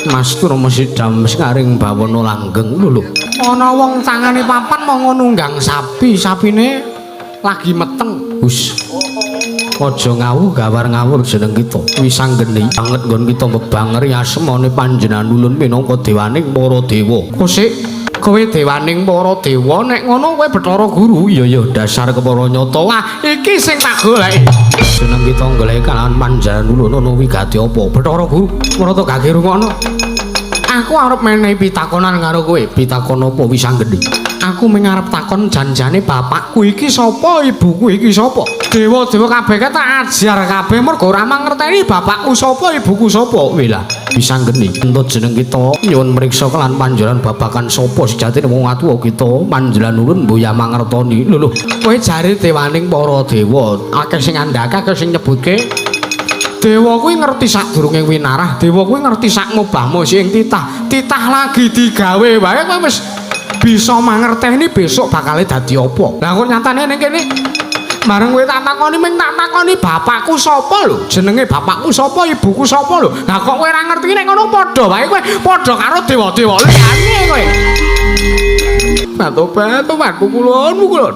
Mastur mesidam sekaring bawana langgeng lho. Ana wong tangane papan mau nunggang sapi, sapine lagi meteng. Hus. Aja ngawur jeneng kita. Wis anggeni banget nggon kita bebanger asemane panjenengan ulun minangka dewaning para dewa. Kosik kowe dewaning para dewa nek ngono kowe Bathara Guru. Iya dasar kepara nyata. Wah, iki sing tak goleki. Jeneng kita goleki kalawan panjenengan ulun ana wigati apa? Bathara Guru. Marata gak kirungono. Aku arep menehi pitakonan karo kowe. Pitakon apa wis anggeni? Aku mengarep takon janjane bapakku iki sapa, ibuku iki sapa? Dewa-dewa kabeh tak ajar kabeh mergo ora mangerteni bapakku sapa, ibuku sapa. Wela, bisa ngeni. Entut jeneng kita nyuwun mriksa kelan panjenengan babakan sapa sejatine wong atuwa kita panjenengan ulun mboya mangertoni. Lho, kowe jare dewaning para dewa, akeh sing andhake, akeh sing nyebutke dewa kuwi ngerti sadurunge winarah, dewa kuwi ngerti sak ngobahmu sing titah. Titah lagi digawe wae kowe wis bisa mangerteni besok bakal dadi apa. Lah kok nyatane ning kene bareng kowe tak takoni ming tak takoni bapakku sapa lho, jenenge bapakku sapa, ibuku sapa lho. Lah kok kowe ora ngerti nek ngono padha wae kowe padha karo dewa-dewa liyane kowe. Tobat pukulun.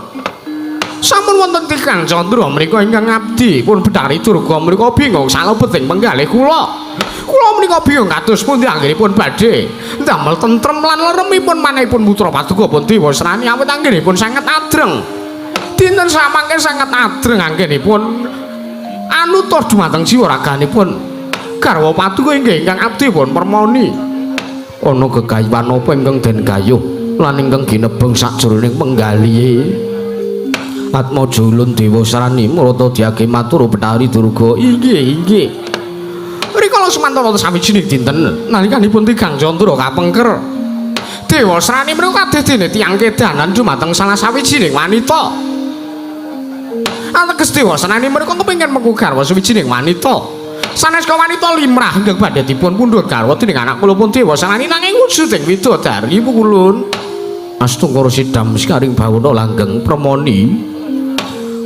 Sampun wonten Kang Candra mriku ingkang ngabdi pun Bathari Durga mriku bingung salebeting penggalih kula. Kula menika bingung kados pundi anggenipun badhe ndamel tentrem lan leremipun manahipun putra paduka pun Dewa Srani awit anggenipun sanget adreng. Dinten samangke sanget adreng anggenipun anutur dumateng jiwa raganipun garwa paduka inggih ingkang abdi pun permoni. Ana gegayuhan apa ingkang den gayuh lan ingkang ginebeng sajroning penggalihe Atmaja Ulun Dewa Srani marata diake matur Bathari Durga. Inggih. Rikala semantara sawijining dinten nalikanipun Kang Candra kapengker Dewa Srani menika kadhe dene tiyang kedanan dumateng salah sawijining wanita. Ateges Dewa Srani menika kepengin mengku garwa sawijining wanita. Sanes ka wanita limrah ingkang badhe dipun pundhut garwa dening anak kula pun Dewa Srani nanging wujuding widodari pukulun. Astungkara sidam sekaring bawana langgeng premoni.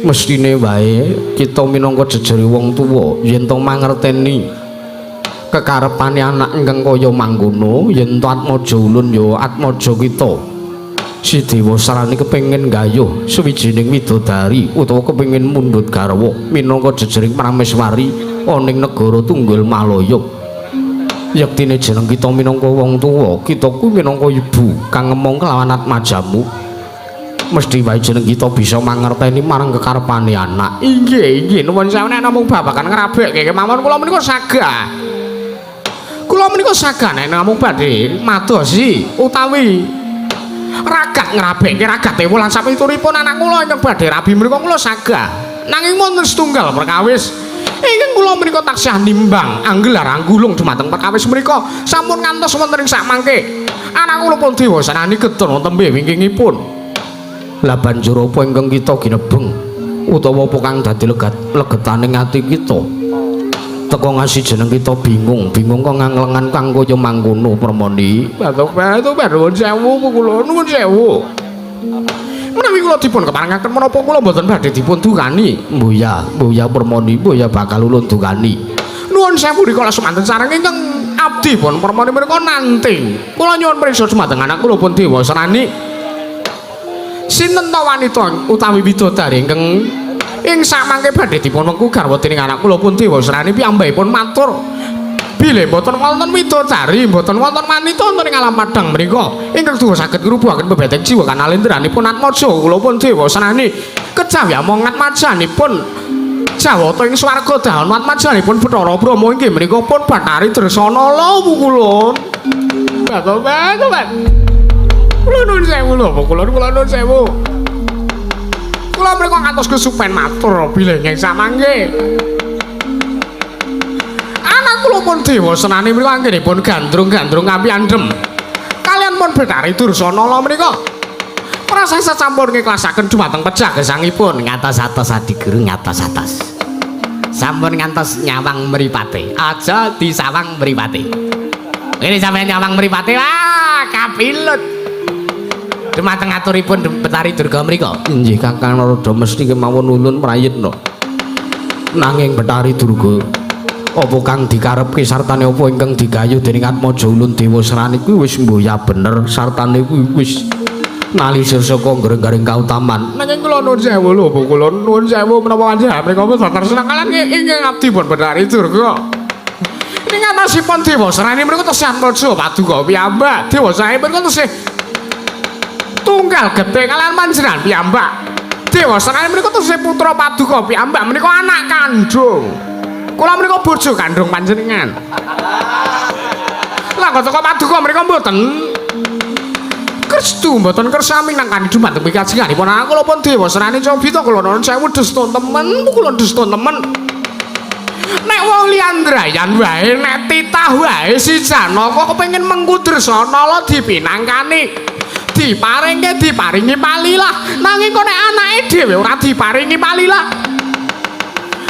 Mestine wae kita minangka jejere wong tuwa yen to mangerteni kekarepane anak ingkang kaya mangkono yen to Atmaja Ulun ya Atmaja kita si Dewa Srani kepengin gayuh sawijining widodari utawa kepengin mundhut garwa minangka jejering prameswari ana ing negara Tunggul Malaya. Yektine jeneng kita minangka wong tuwa kita kuwi minangka ibu kang ngemong kelawan Atmajamu mesti wae jeneng kita bisa mangerteni marang kekarepane anak. Inggih nuwun sawene namung babakan ngrabekke kemawon kula menika sagah. Kula menika sagah nek namung badhe madosi utawi ragat ngrabekke ragate wulan sapituripun anak kula ingkang badhe rabi menika kula sagah. Nanging wonten setunggal perkawis ingkang kula menika taksih nimbang anggelar anggulung dumateng perkawis menika sampun ngantos wonten ing sak mangke. Anak kula pun Dewa Srani kedon tembe wingkingipun. Lah banjur apa ingkang kita ginebeng utawa apa kang dadi legetaning ati kita teka ngasih jeneng kita bingung kok nganglengan kang kaya mangkono permoni. Batu nuwun sewu kula nuwun sewu menawi kula dipun keparengaken menapa kula mboten badhe dipun dukani mboya permoni mboya bakal ulun dukani. Nuwun sewu rikala semanten sareng ingkang abdi pun permoni menika nanting kula nyuwun priksa dumateng anak kula pun Dewa Srani sinten ta wanita utawi widodari ingkang ing samangke badhe dipun wengku garwa dening anak kula pun Dewa Srani piyambakipun matur bilih mboten wonten widodari mboten wonten wanita wonten ing alam padang menika ingkang duwe saged ngrubuhaken bebeteng jiwa kanalendranipun Atmaja kula pun Dewa Srani kejawi among Atmajanipun jawata ing swarga dahon Atmajanipun Bathara Brahma inggih menika pun Bathari Dresana lho pukulun. Bapak kula nuwun sewu lho, kula nuwun sewu. Kula mriko ngantos kesupen matur bilih ing samangke. Anak kula pun Dewa Srani mriko anggenipun gandrung-gandrung kampi andhem. Kalian pun Bathari Dursana lho menika. Proses sampun ngiklasaken dumateng pejagesangipun ngatos-atos Adi Guru ngatos-atos. Sampun ngantos nyawang mripate. Aja disawang mripate. Ini sampeyan nyawang mripate wah kapilut. Dumateng aturipun Bathari Durga mriku. Inggih Kakang Narada mesti kemawon ulun prayitna. Nanging Bathari Durga Apa kang dikarepke sartane apa ingkang digayu dening Atmaja Ulun Dewa Serani kuwi wis mboya bener sartane kuwi wis nalisir saka ngreng-ngreng kautaman. Nanging kula nuwun sewu lho, Bu, kula nuwun sewu menapa panjenengan mriko boten seneng kalian ingkang abdi pun Betari Durga. Ing ngantasipun Dewa Serani mriku tesih Atmaja Paduka piyambak. Dewa Serani mriku tesih tunggal gedhe kalian panjenengan piyambak. Dewa Serani mriku tesih putra Paduka piyambak menika anak kandung. Kula menika bojo kandung panjenengan. Lah kok teko Paduka mriku mboten Kerstu mboten kersa minangkani dumateng kajenganipun kula pun Dewa Serani Cobita kula nuwun sewu desta temen kula desta temen. Nek wong liyandrayan wae nek titah wae si Janaka kepengin mengkudresana la dipinangkani. Diparingi palilah nanging kok nek anake dhewe ora diparingi palilah.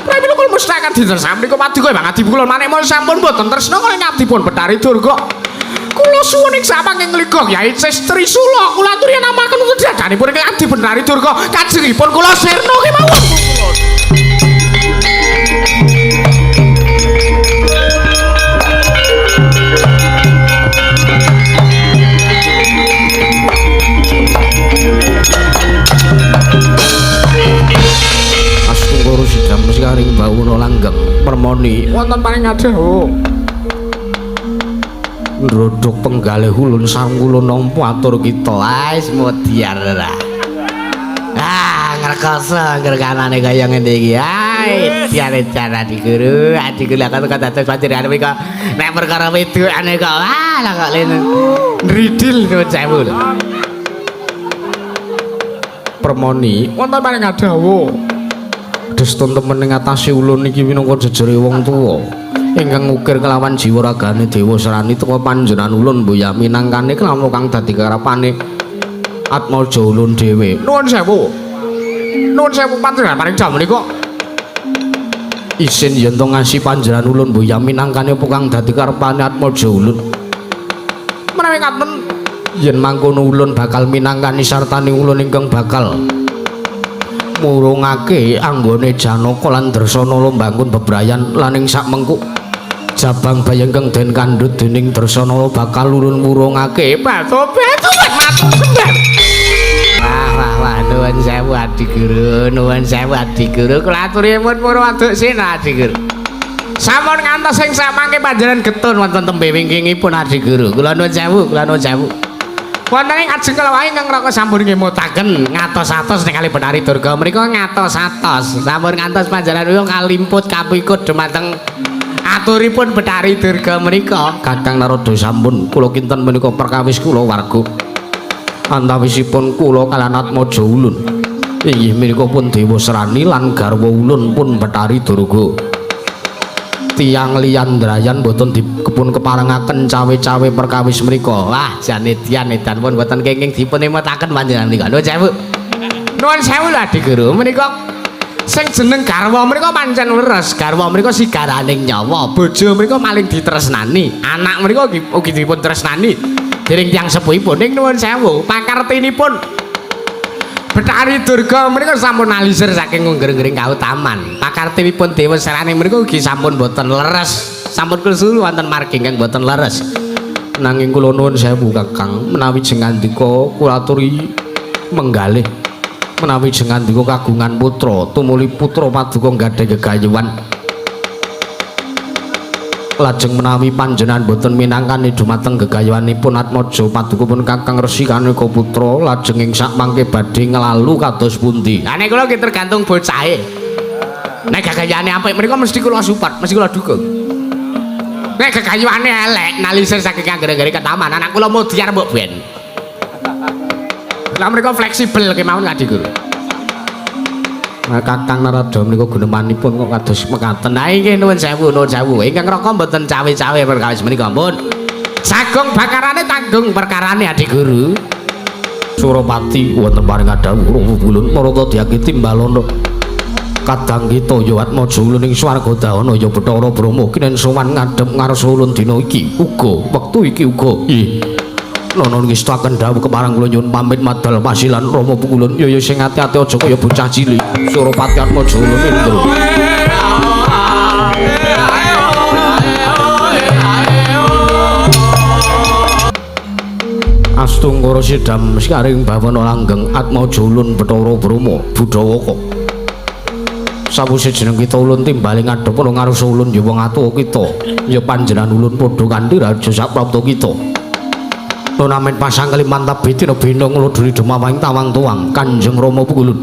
Pramila kula mesti akan ditersam niku Paduka mangadi kula manik mon sampun mboten tresna kala ngabdipun Betari Durga. Kula suwun ing sampanging liga Kyai Trisula kula aturi namaken untuk dadanipun ing abdi Betari Durga kajengipun kula sirna kemawon. Karing bawuna langgeng permoni wonten paring adhawa ndrodhok penggalih ulun sangkula nampa atur kita wis modiar ngrekoso ngrekanane kaya ngene iki tiare cara diguru adigula kata dados panjenengan mriko nek perkara wedokane kok lah kok lene ndridil nuwun sewu permoni wonten paring adhawa Desta temen ing atase ulun iki minangka jejere wong tuwa ingkang ngukir kelawan jiwa ragane Dewa Serani teka panjenengan ulun mboya minangkane kelawan kang dadi karepane Atmaja ulun dhewe. Nuwun sewu. Nuwun sewu panjenengan paring jam menika. Isin yen to ngasi panjenengan ulun mboya minangkane apa kang dadi karepane Atmaja ulun. Menawi katen yen mangkono ulun bakal minangkani sartane ulun ingkang bakal murungake anggone Janaka lan Dresana lombangun bebrayan lan ing sakmengku jabang bayengkeng den kandhut dening Dresana bakal ulun murungake batu-batu matur sembah. Wah nuwun sewu Adi Guru, nuwun sewu Adi Guru kula aturi mun purwa aduk sina Adi Guru. Sampun ngantos ing samangke panjenengan getun wonten tembe wingkingipun Adi Guru. Kula nuwun sewu, kula nuwun sewu. Wonten ing ajeng kala wae ingkang raka sampun ngemutaken ngatos-atos ning kalih Betari Durga menika ngatos-atos sampun ngantos panjenengan kalimput kapikut dumateng aturipun Betari Durga menika Kakang Narada sampun kula kinten menika perkawis kula warga antawisipun kula kaliyan Atmaja ulun inggih menika pun Dewa Serani lan garwa ulun pun Betari Durga. Tiang liyandrayan boten dipun keparengaken cawe-cawe perkawis menika. Wah, jane dian edan pun boten kenging dipun emetaken panjenengan menika. Nuwun sewu. Nuwun sewu lho Adi Guru. Menika sing jeneng garwa menika pancen leres. Garwa menika sigaraning nyawa. Bojo menika maling ditresnani. Anak menika ugi dipun tresnani dening tiyang sepuhipun. Ning nuwun sewu, pakartinipun Betari Durga menika sampun alisir saking ngreng-ngreng kautaman. Pakartinipun Dewa Serani menika ugi sampun boten leres. Sampun kesul wonten margi ingkang boten leres. Nanging kula nuwun sewu Kakang, menawi jengandika kula aturi menggalih. Menawi jengandika kagungan putra, tumuli putra Paduka gadhah gegayuhan. Lajeng menawi panjenengan boten minangkani dumateng gegayuhanipun Atmaja Paduka pun Kakang Resi Kaneka putra lajeng ing sakmangke badhe nglalu kados pundi. Lah nek kula ki tergantung bocahe. Nek gegayuhane apik mriku mesti kula support, mesti kula dukung. Nek gegayuhane elek nalisir saking anggere-anggere ketaman anak kula modiar mbok ben. Lah mriku fleksibel kemawon Adi Guru. Kakang Narada menika gunemanipun kok kados mekaten. Nah nggih nuwun sewu, nuwun sewu. Ingkang raka mboten cawe-cawe perkawis menika ampun. Sagung bakarane tanggung perkarane Adi Guru. Suropati wonten paring adhawuh wulun marata diakiti Timbalana. Kadang kita ya Atmaja ulun ing swarga dahana ya Bathara Brahma kinen sowan ngadhep ngarsa ulun dina iki uga wektu iki uga. Nono ngestaken dawuh keparang kula nyuwun pamit madal pasilan Rama pukulun ya sing ati-ati aja kaya bocah cilik Suropati Atmaja ulun indra. Astunggara sidam sikaring bawana langgeng Atmaja ulun Bathara Brama Budhawaka. Sawise jeneng kita ulun timbali ngadhep ana ngarsa ulun ya wong atuwa kita. Ya panjenengan ulun padha kanthi raja saprapta kita. Nonamen pasang kali mantap betina bena nglodhuri demawang tawang tuwang Kanjeng Rama Pukulun.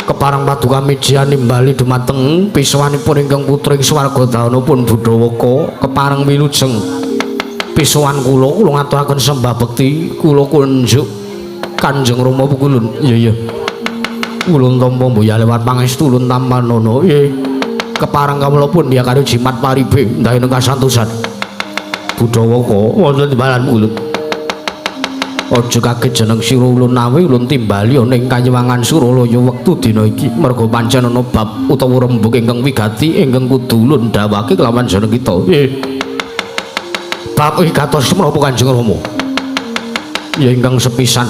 Keparang paduka mejian nimbali dumateng piswanipun ingkang putra ing swarga dahanipun Budhawaka keparang wilujeng pisowan kula ngaturaken sembah bekti kula kunjuk Kanjeng Rama Pukulun. Iya ulun tampa mboya lewat pangestu ulun tampanono keparang kawula pun dia karo jimat paribe ndahene kasantosan Budhawaka wonten timbalan ulun. Aja kaget jeneng sira ulun nawi ulun timbali ana ing Kayuwangan Suralaya wektu dina iki merga pancen ana bab utawa rembug ingkang wigati ingkang kudu ulun dhawuhake kelawan jeneng kita. Bab iki kados menapa Kanjeng Rama? Ya ingkang sepisan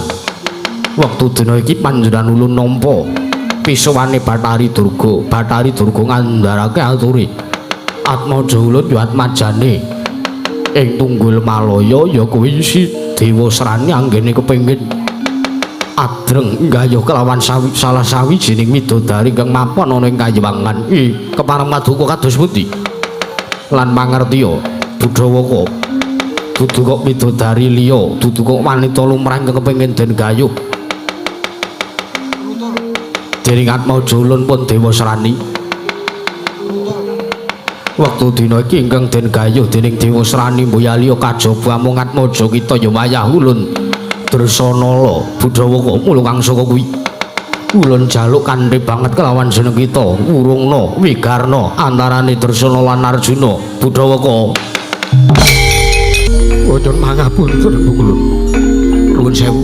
wektu dina iki panjenengan ulun nampa pisowane Bathari Durga. Bathari Durga ngandharake ature Atmaja ulun ya atmajane ing Tunggul Malaya ya kuwi Dewa Srani anggene kepengin adreng nggayuh kelawan salah sawijining midodari kang mapan ana ing Kayuwangan. Kepareng paduka kados pundi? Lan mangertiya Budhawaka dudu kok midodari liya, dudu kok wanita lumrah kang kepengin den gayuh. Dening Atmaja ulun pun Dewa Srani. Waktu dina iki ingkang den gayuh dening Dewa Srani Boyaliya kajaba mung Atmaja kita ya wayah ulun Dresanala Budhawaka mula kang saka kuwi ulun jaluk kanthi banget kelawan jeneng kita urungna wigarna antarane Dresanala lan Arjuna Budhawaka. Wonten mangapunten ulun. Nuwun sewu.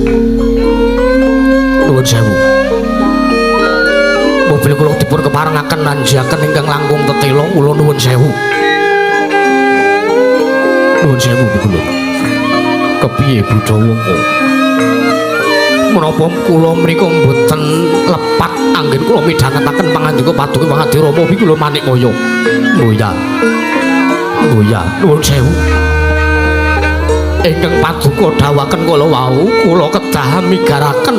Nuwun sewu. Mobil kula dipun keparengaken nanjaken ingkang langkung tetela kula nuwun sewu. Nuwun sewu kula. Kepiye Budhawaka? Menapa kula mriku mboten lepat anggen kula midhangetaken pangandika paduka Wangadi Rama iki kula Manikmaya. Mboya. Mboya nuwun sewu. Ingkang paduka dawuhaken kala wau kula kedah migaraken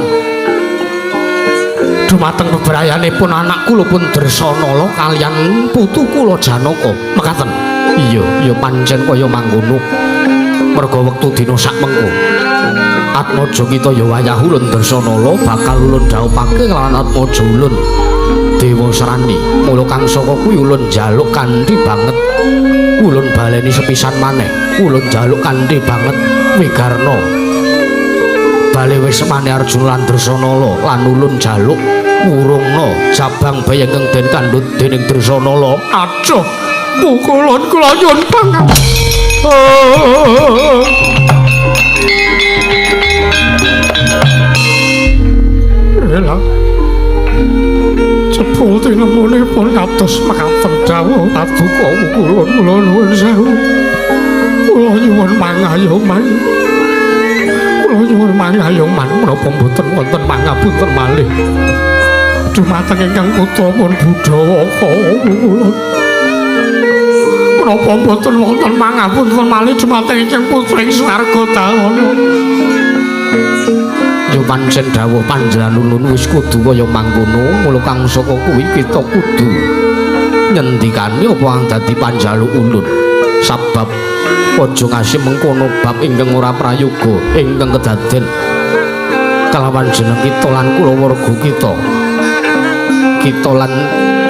dumateng bebrayanipun anak kula pun Dresanala kaliyan putu kula Janaka mekaten. Iya pancen kaya mangkono. Merga wektu dina sak mengko Atmaja kita ya wayah ulun Dresanala bakal ulun dhawuhake kelawan Atmaja ulun Dewa Srani. Mula kang saka kuwi ulun njaluk kanthi banget ulun baleni sepisan maneh ulun njaluk kanthi banget wigarna bale wis semane Arjuna lan Dresanala lan ulun njaluk urungna cabang bayi ingkang den kandhut dening Dresanala. Aja pukulan kula nyuwun banget. Rela cepul tinemunipun kados mekaten dawuh paduka kula nuwun sewu. Kula nyuwun pangayoman. Kula nyuwun pangayoman menapa mboten wonten pangapunten malih dumateng ingkang putra pun Budhawaka kula. Menapa mboten wonten pangapunten malih dumateng ingkang putra ing swarga dawana. Ya pancen dawuh panjenengan ulun wis kudu kaya mangkono, mula kang saka kuwi kita kudu nyendikani apa kang dadi panjaluk ulun. Sabab aja ngasih mengkono bab ingkang ora prayoga ingkang kedaden kelawan jeneng kita lan kulawarga kita. Kita lan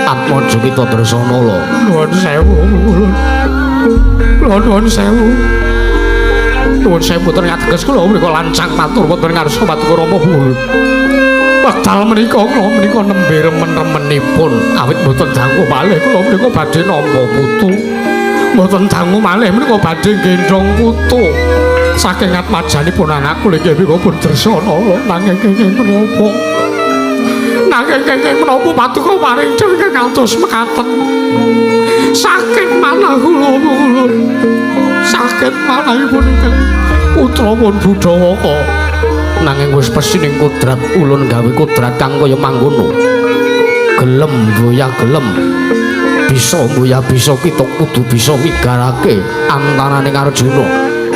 Atmaja kita Dresanala. Nuwun sewu ulun. Nuwun sewu. Nuwun sewu boten ngateges kula menika lancang matur wonten ngarsa paduka Rama ulun. Wekdal menika kula menika nembe remen-remenipun awit boten dangu malih kula menika badhe nampa putu. Boten dangu malih menika badhe gendhong putu. Saking atmajanipun anak kula inggih menika Dresanala nanging kenging menapa? Nanging kenging menapa paduka paring jeneng ngantos mekaten. Saking manah kula ulun. Saking manahipun ingkang putra pun Budhawaka. Nanging wis pesining kodrat ulun gawe kodrat kang kaya mangkono. Gelem boya gelem. Bisa boya bisa kita kudu bisa migarake antaraning Arjuna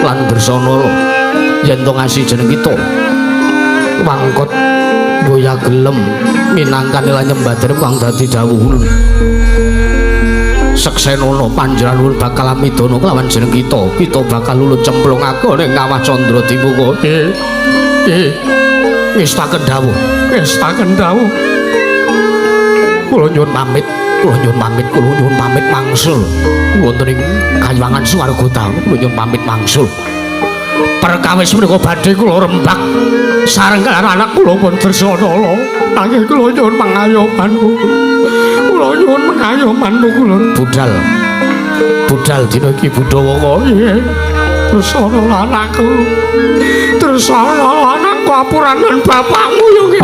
lan bersana yen to ngasih jeneng kita wangkot boya gelem minangkane lan nyembadar kang dadi dawuh ulun seksenana panjenengan bakal midana kelawan jeneng kita bakal ulun cemplungake ning kawah Candra Dimuka ngestaken dawuh kula nyuwun pamit mangsul wonten ing kayuwangan swarga taun kula nyuwun pamit mangsul perkawis menika badhe kula rembak sareng kaliyan anak kula pun Dresanala nanging kula nyuwun pangayomanmu kula budal dina iki Budhawa nggih Dresanala anakku apuranen bapakmu yo nggih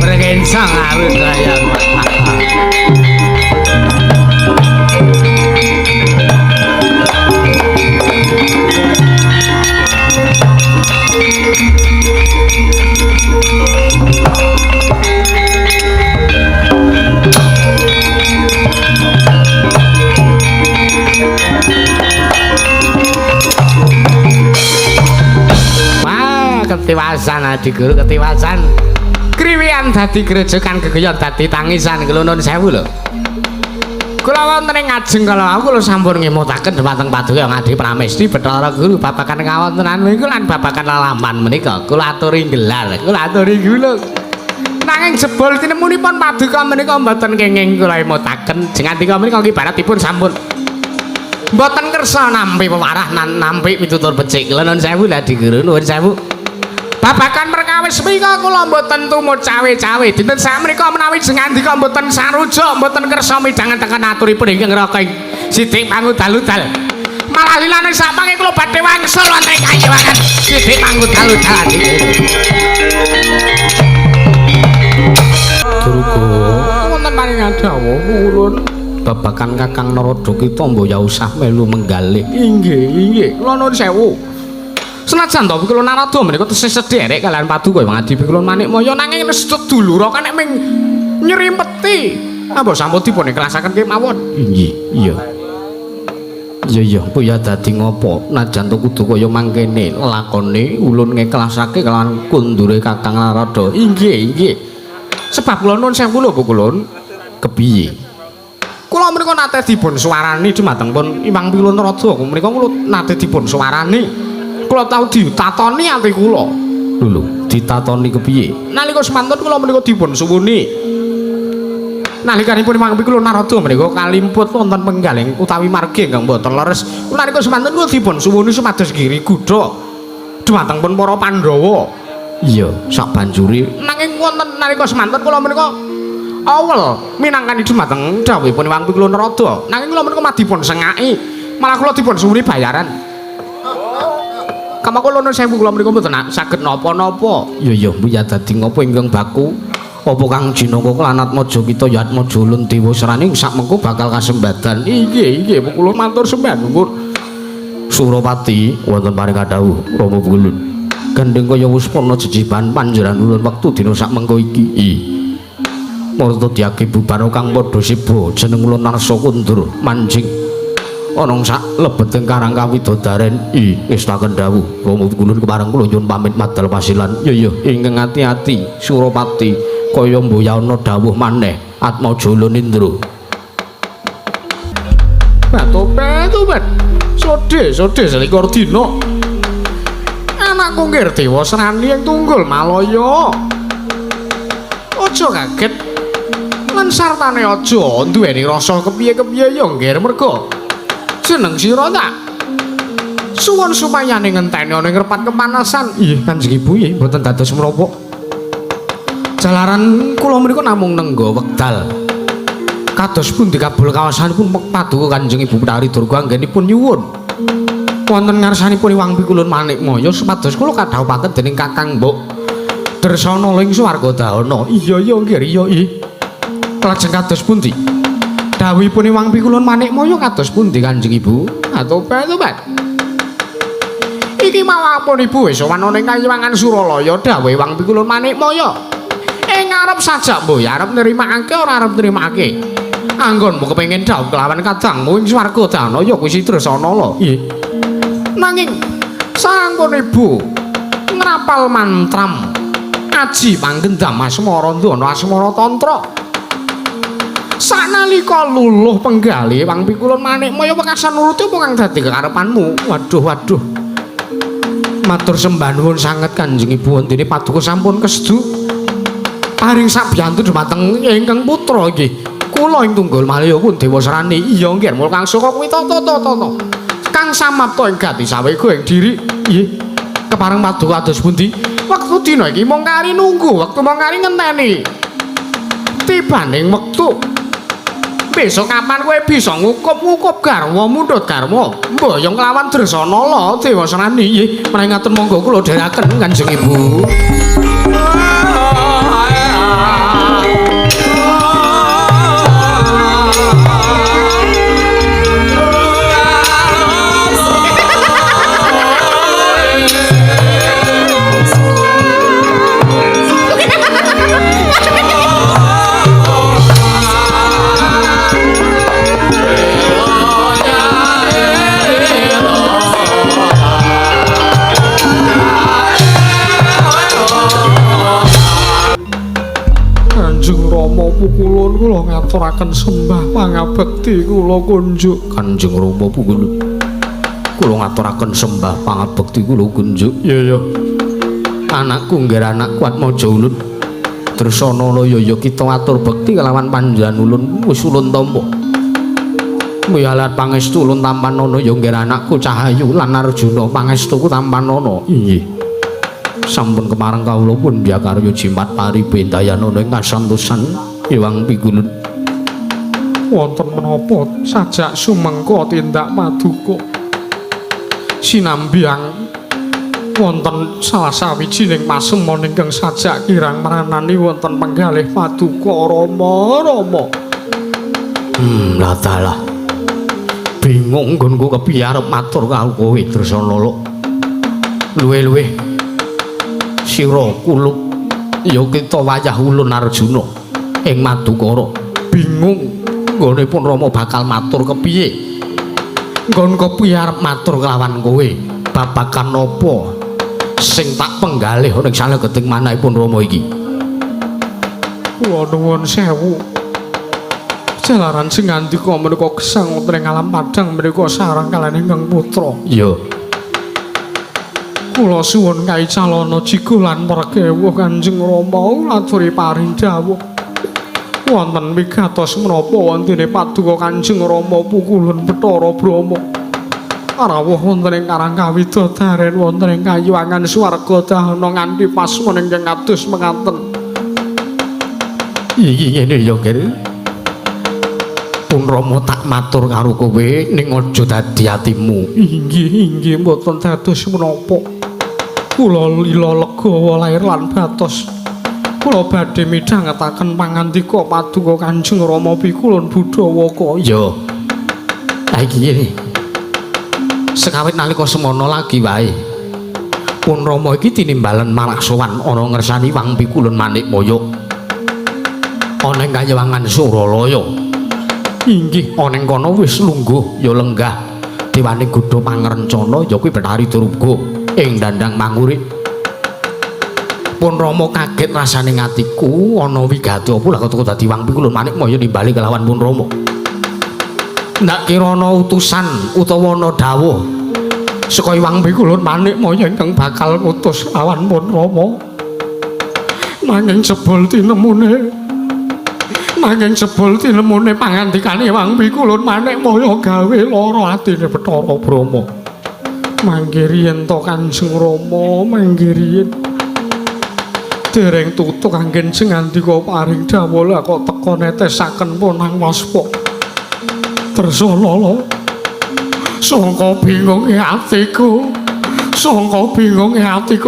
bergensang harus saya ketiwasan Adi Guru ketiwasan kriwian dadi grejekan gegeyon dadi tangisan kula nuwun sewu lho kula wonten ing ngajeng kala kula sampun ngemutaken dhumateng paduka Ngadi Pramesti Bathara Guru babagan kawontenan menika lan babagan lalaman menika kula aturi gelar kula aturi gulung nanging jebul tinemunipun paduka menika mboten kenging kula emutaken jengatika menika ibaratipun sampun mboten kersa nampi pewarah nampi pitutur becik kula nuwun sewu Adi Guru nuwun sewu babagan perkawis menika kula mboten tumut cawe-cawe dinten sakmenika menawi jengandika mboten sarujuk mboten kersa midhangaken aturipun ingkang Raka Sidik Pangudal-udal malah lilane sapake kula badhe wangsul wonten kayuwangan Sidik Pangudal-udal Durga wonten paring dawuh ulun babagan Kakang Narada kita mboya usah melu menggalih inggih kula nuwun sewu senajan to kula Narada menika tesih sederek kalian paduka Ngadi kula Manikmaya nanging sedulur kan nek ming nyrimpeti apa sampun dipun ikhlasaken kemawon iya kuya dadi ngopo najan to kudu kaya mangkene lakone ulun ngiklasake kelawan kundure Kakang Narada inggih sebab kula nuwun sewu lho Bu Kulun kepiye kula menika nate dipun suwarani dumateng pun Imang Pilun Narada menika kula nate dipun suwarani kula tau ditatoni ati kula lho ditatoni kepiye nalika semanten kula menika dipun suwuni nalikanipun Imang Pilun Narada menika kalimput wonten penggaling utawi margi ingkang boten leres nalika semanten kula dipun suwuni supados giri gudha dumateng pun para Pandhawa iya sabanjure nanging wonten nalika semanten kula menika awal minangkani dumateng dawuhipun Imang Pilun Narada nanging kula menika madipun sengaki malah kula dipun suwuni bayaran Kama kula nuwun sewu kula mriku mboten saged napa-napa. Iya mbuya dadi ngopo ingkang baku? Apa Kang Jinaka lan Atmaja kita ya Atmaja Ulun Dewa Seraning sakmengko bakal kasembadan. Inggih kula matur sembah nuwun. Suropati wonten paring kadhawuh Rama Ulun. Gandeng kaya wuspana jejiban panjenengan ulun wektu dina sakmengko iki. Marta diake bubar kang padha siba jeneng ulun Narsa Kundur manjing ana sak lebeting Karang Kawidodaren ngestaken dawuh Rama Kulun kepareng kula nyuwun pamit madal pasilan iya ingkang ati-ati Suropati kaya mboya ana dawuh maneh Atmaja Ulun Indra Batobat sode selikur dina anakku nggih Dewa Serani yang tunggul Malaya aja kaget lan sartane aja duweni rasa kepiye-kepiye ya nggih merga jeneng sira ta suwun supayane ngenteni ana ing repat kepanasan nggih Kanjeng Ibu nggih mboten dados menapa jalaran kula mriku namung nengga wekdal kados pundi kabul kawasanipun paduka Kanjeng Ibu Bathari Durga anggenipun nyuwun wonten ngarsanipun Imang Kulun Manikmaya supados kula kadhawuhaken dening Kakang Mbok Dresanala ing swarga dahana iya nggih lajeng kados pundi dawuhipun Imang Kulun Manikmaya kados pundi Kanjeng Ibu? Atobat. Iki mawapun ibu wis sowan ning Kayuwangan Suralaya dawuhe Wang Pikulun Manikmaya. Arep sajak mboh arep nrimakake ora arep nrimakake. Anggonmu kepengin dhawuh kelawan kadangmu ing swarga dana ya kuwi Sidrsanala. Nggih. Nanging sampun ibu ngrapal mantram aji panggendam asmara ndana asmara tantra. Sanalika luluh penggali Wang Pikulun Manikmaya wekasan nuruti apa kang dadi kekarepanmu? Waduh. Matur sembah nuwun sanget Kanjeng Ibu wondene paduka sampun kestu. Paring sabiyantu dhumateng ingkang putra nggih. Kula ing tunggal malih pun Dewa Serani. Iya nggih mul Kang Saka kuwi tata. Kang samapta ing gati sawega ing diri. Nggih. Kepareng paduka kados pundi? Wektu dina iki mung kari nunggu, wektu mung kari ngenteni. Tibaning wektu. Besok kapan kowe bisa ngukup garwa mundhut garwa mboyong kelawan Dresanala Dewa Serani. Nggih, menawi ngaten monggo kula dherekaken Kanjeng Ibu. Pukulun kula ngaturaken sembah pangabekti kula kunjuk. Kanjeng Rama Pukulun kula ngaturaken sembah pangabekti kula kunjuk. Iya anakku nggih anak kuat maja ulun Dresanala ya kita atur bekti kelawan panjenengan ulun wis ulun tampa miyalat pangestu ulun Tampanana ya nggih anakku Cahayu lan Arjuna pangestuku Tampanana. Inggih sampun kemareng kawula pun biyakarya jimat paribendayanana ing kasantosan Wang Pikulun. Wonten menapa sajak sumengka tindak paduka sinambiang wonten salah sawijining pasemon ingkang sajak kirang maranani wonten penggalih paduka Rama. Lah dalah bingung nggonku kepiye arep matur karo kowe Dresanala. Luwe-luwe sira kulup ya kita wayah ulun Arjuna ing Madukara. Bingung nggone pun Rama bakal matur kepiye. Nggon kepiye arep matur kelawan kowe babagan napa sing tak penggalih ning salebeting manahipun Rama iki. Kula nuwun sewu. Jalaran sing ngandika menika gesang wonten ing alam padang menika sareng kaliyan ingkang putra. Iya. Kula suwun kaicalana jigo lan mergewuh Kanjeng Rama aturi paring dawuh. Wonten wigatos menapa wontene paduka Kanjeng Rama Pukulun Bathara Brama. Rawuh wonten ing Karang Kawidodaren wonten ing Kayuwangan Swarga Dahana nganti pasmon ingkang kados mengaten. Iki ngene ya, Ger. Pun Rama tak matur karo kowe ning aja dadi atimu. Inggih mboten dados menapa. Kula lila legawa lair lan batos. Kula badhe midhangetaken pangandika paduka Kanjeng Rama Pikulun Budhawaka. Ya. Lah iki ngene. Sekawit nalika semana lagi wae. Pun Rama iki tinimbalen marang sowan ana ngersani Wang Pikulun Manikmaya. Ana ing Kayuwangan Suralaya. Inggih, ana ing kono wis lungguh ya lenggah. Dewane Gudha Pangrencana ya kuwi Betari Durga ing Dandang Mangurit. Pun Rama kaget rasane ngatiku ana wigati apa lah kok dadi Wang Pikulun Manikmaya nimbali kelawan pun Rama. Ndak kira ana utusan utawa ana dawuh saka Wang Pikulun Manikmaya ingkang bakal ngutus lawan pun Rama. Nanging jebul tinemune pangandikane Wang Pikulun Manikmaya gawe lara atine Bathara Brama. Mangke riyen to Kanjeng Rama, mangke riyen dereng tutuk anggen sing ngandika paring dawuh lah kok teka netesaken punang waspa. Dresanala sangka bingunge atiku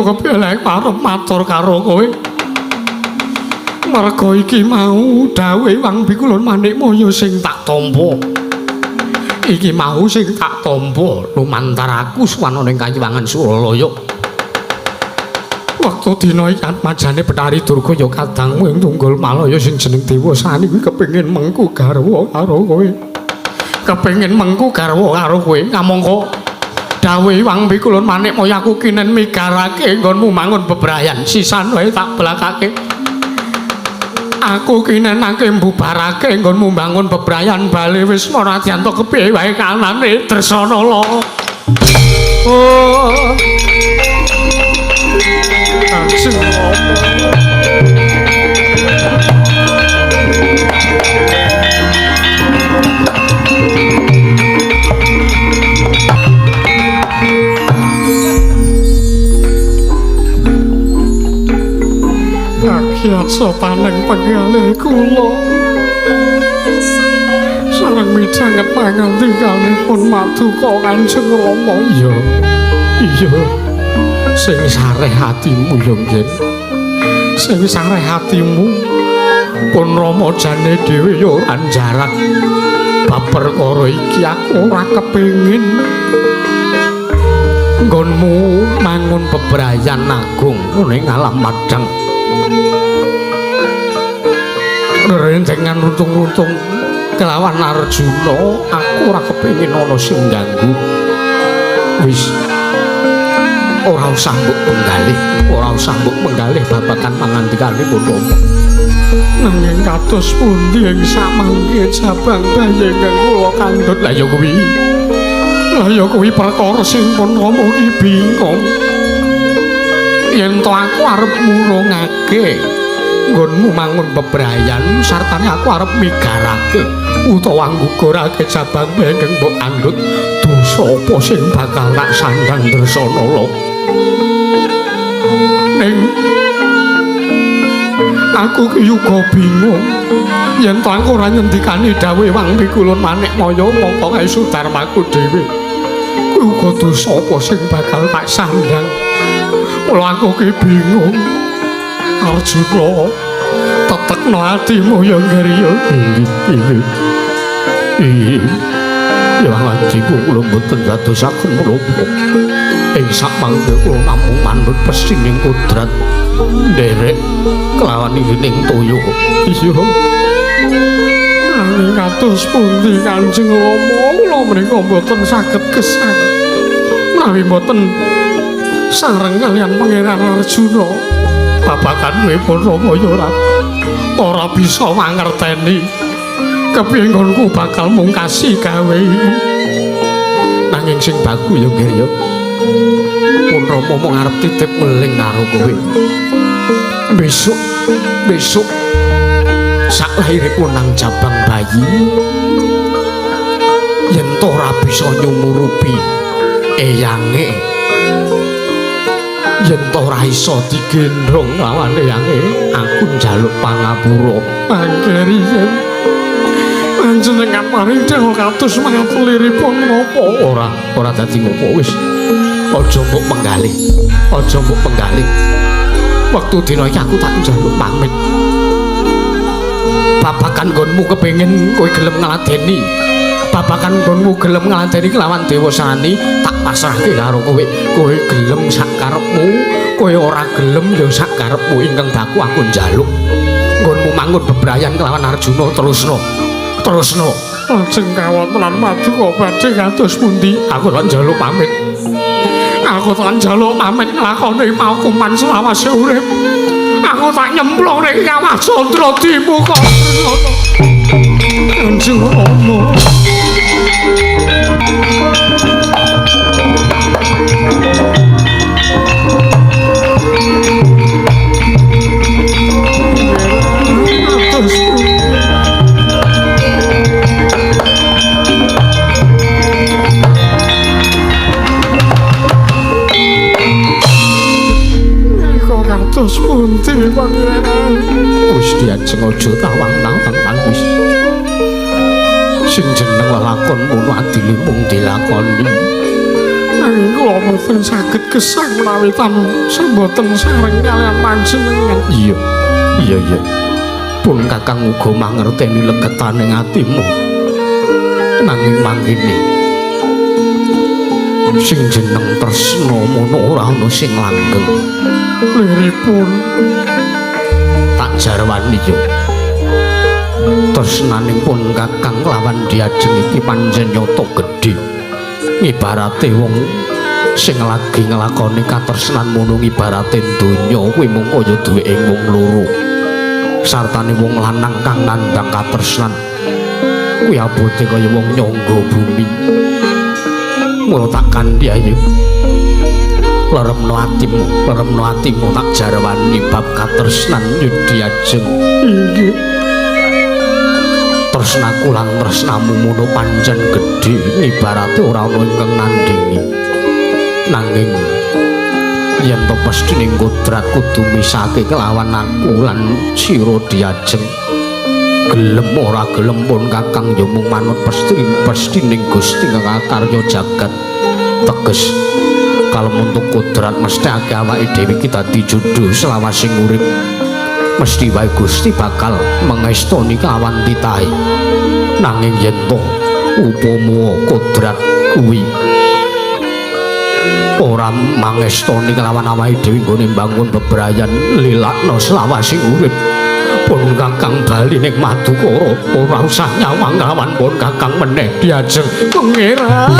kepiye lek arep matur karo kowe. Merga iki mau dawuhe Wang Pikulun Manikmaya sing tak tampa. iki mau sing tak tampa lumantar aku suwana ning Kayuwangan Suralaya. Waktu dina iki majane Betari Durga ya kadangmu ing Tunggul Malaya sing jeneng Dewa Sani kuwi kepengin mengku garwa karo kowe. Kepengin mengku garwa karo kowe ngamangka dawuh Hyang Pikulun Manik Maya aku kinen migarake nggonmu mangun bebrayan sisan wae tak blakake. Aku kinenake mbubarake nggonmu bangun bebrayan bali wis ora dianto kepiye wae kanane Dresanala. Oh. Ajeng Kiat sopaneng pengalih kula sareng midhanget pangandikanipun Maduka Kanjeng Rama. Iya sing sareh hatimu yo nggih sing sareh hatimu pun Rama jane dhewe yo ora njarak bab perkara iki aku ora kepengin nggonmu mangun bebrayan agung ning alam madang. Rentengan runtung-runtung kelawan Arjuna aku ora kepengin ana sing ganggu. Wis ora usah mbok penggalih babagan pangandikanipun Rama. Nanging kados pundi ing samangke jabang bayi ingkang kula kandhut. Lah ya kuwi perkara sing pun Rama ki bingung. Yen to aku arep murungake nggonmu mangun bebrayan sartane aku arep migarake utawa nggugurake jabang ingkang mbok andhut, dosa apa sing bakal tak sandang Dresanala? Ning aku ki uga bingung yen to aku ora nyendikani dawuh Hyang Pikulun Manik Maya mongko kae Sudarmaku dhewe kuwi uga dosa apa sing bakal tak sandang. Mula aku ki bingung. Arjuna tetekno atimu ya Ngriya. Ya atiku kula mboten dadosaken menapa. Ing samangke kula namung manut pesining kodrat nderek kelawan ing toya. Iya. Nanging kados pundi Kanjeng Rama kula menika mboten saged gesang. Menawi mboten sareng kalian Pangeran Arjuna babakanipun Rama ya ora bisa mangerteni kepiye nggonku bakal mungkasi gawe nanging sing baku ya Ngriya pun Rama mung arep titip weling karo kowe besok sak lairipun nang jabang bayi yen to ora bisa nyumurupi eyange yen to ora iso digendhong lawan eyange aku njaluk pangapura mangkeri yen panjenengan paring dawuh kados mangatuliripun menapa ora dadi ngopo wis aja mbok penggalih wektu dina iki aku tak njaluk pamit babagan nggonmu kepengin kowe gelem ngladeni babagan nggonmu gelem ngladeni kelawan Dewa Sani tak pasrahke karo kowe gelem sak karepmu kowe ora gelem ya sak karepmu ingkang baku aku njaluk nggonmu mangun bebrayan kelawan Arjuna terusno lajeng kawontenan Paduka badhe kados pundi aku tak njaluk pamit nglakoni paukuman selawase urip aku tak nyemplung ning kawah Candra Dimuka Kanjeng Rama. Kados pundi pangeran wis diajeng aja tawang-tawang wis sing jeneng lakon ngono adile mung dilakoni nanging kula mboten saged gesang menawi samboten sareng kaliyan panjenengan. Iya pun Kakang uga mangerteni legetaning atimu nanging mangkene sing jeneng tresna mono ora ana sing langgeng. Liripun tak jarwani yo. Tresnanipun Kakang lawan Diajeng iki pancen nyata gedhe. Ibarate wong sing lagi nglakoni katresnan mono ibarate donya kuwi mung kaya duweke wong loro. Sartane wong lanang kang nandhang katresnan kuwi abote kaya wong nyangga bumi. Mula tak kandhi ayu. Leremno atimu tak jarwani bab katresnan Diajeng. Inggih. Tresnaku lan tresnamu mono pancen gedhe ibarate ora ana ingkang nandhingi. Nanging yen to pesthine kodrat kudu misake kelawan aku lan sira Diajeng. Gelem ora gelem pun Kakang ya mung manut pesthine Gusti kang karya jagat. Teges kalemuntuk kodrat mesti akeh awake dhewe iki dadi judhu selawasing urip. Mesti wae Gusti bakal mengestoni kawantitahe. Nanging yen to upama kodrat kuwi ora mangestoni kelawan awake dhewe nggone mbangun bebrayan lilakna selawasing urip, pun Kakang bali ning Madukara ora usah nyawang lawan pun Kakang meneh Diajeng. Pangeran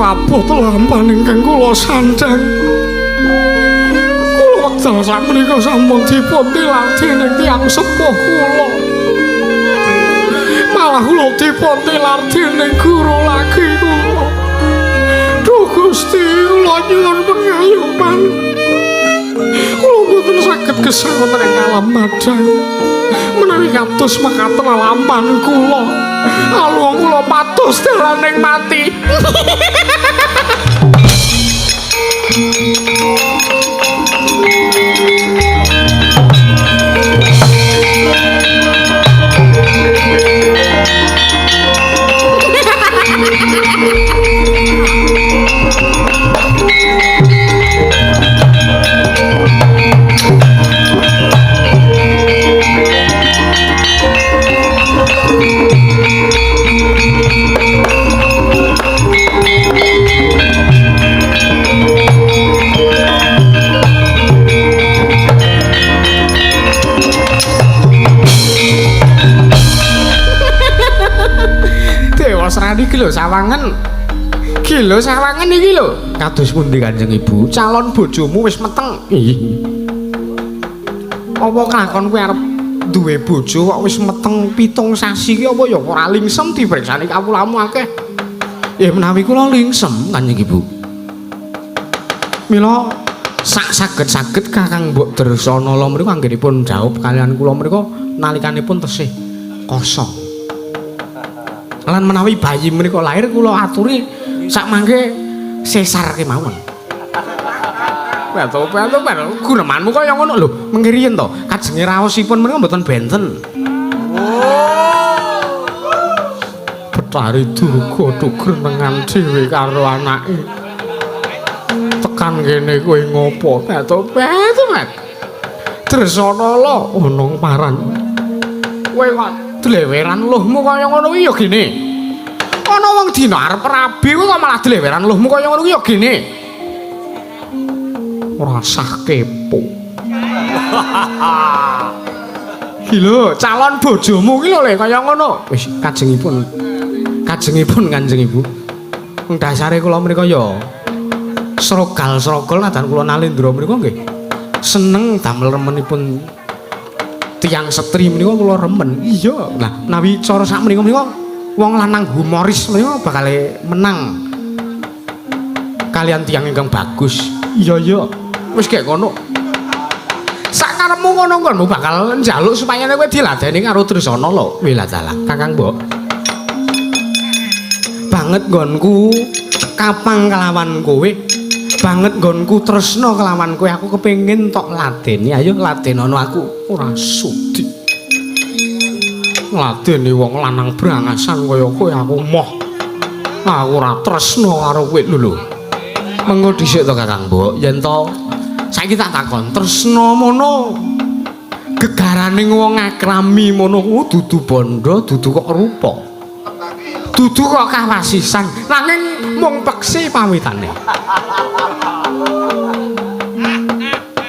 abot lampahan ingkang kula sandhang. Kula wekdal sakmenika sampun dipun tilar dening tiyang sepuh kula. Malah kula dipun tilar dening guru lagi kula. Duh Gusti, kula nyuwun pengayuman. Kula boten saged gesang wonten ing alam madang. Menawi kados mekaten lampahan kula, alung kula pados dalaning mati. Iki lho sawangen. Iki lho sawangen iki lho. Kados pundi Kanjeng Ibu? Calon bojomu wis meteng. Ih. Apa kelakon kowe arep duwe bojo kok wis meteng 7 sasi ki apa ya ora lingsem dipreksani kawulamu akeh. Ya menawi kula lingsem Kanjeng Ibu. Mila sak saged-saged Kakang Mbok Dresanala mriku anggenipun dhaup kalian kula mriku nalikanipun tesih kosong. Lan menawi bayi menika lahir kula aturi sak mangke sesar kemawon. Betul gunemanmu kaya ngono lho. Mengki riyen to kajenge raosipun menika mboten benten. Betari durga grenengan dhewe karo anake. Tekan kene kowe ngopo? Betul. Dresanala ana paran. Kowe kok dleweran luhmu kaya ngono kuwi ya gene. Ana wong dina arep rabi kok malah dleweran luhmu kaya ngono kuwi ya gene. Ora sah kepo. Gila, calon bojomu ki lho le kaya ngono. Wis kajengipun Kanjeng Ibu. Wong dasare kula menika ya srogal-srogol nadan kula nalendra menika nggih. Seneng damel remenipun tiyang setri menika kula remen. Iya. Nah, nawi cara sak menika wong lanang humoris menika bakal menang kalian tiyang ingkang bagus. Iya. Wis kaya ngono. Sak karepmu ngono kono bakal njaluk supaya kowe diladeni karo Dresanala. Wih lah dalah, Kakang Mbok. banget nggonku kapang kelawan kowe. Banget nggonku tresna kelawan kowe. Aku kepengin tok ladeni. Ayo ladenono aku. Ora sudi. Ngladeni wong lanang brangasan kaya kowe aku moh. Aku ora tresna karo kowe lho. Mengko dhisik to Kakang Mbok, yen to saiki tak takon, tresna mono gegaraning wong akrami mono dudu bondo, dudu kok rupa. Dudu kok kawasisan, nanging mung peksi pawitane.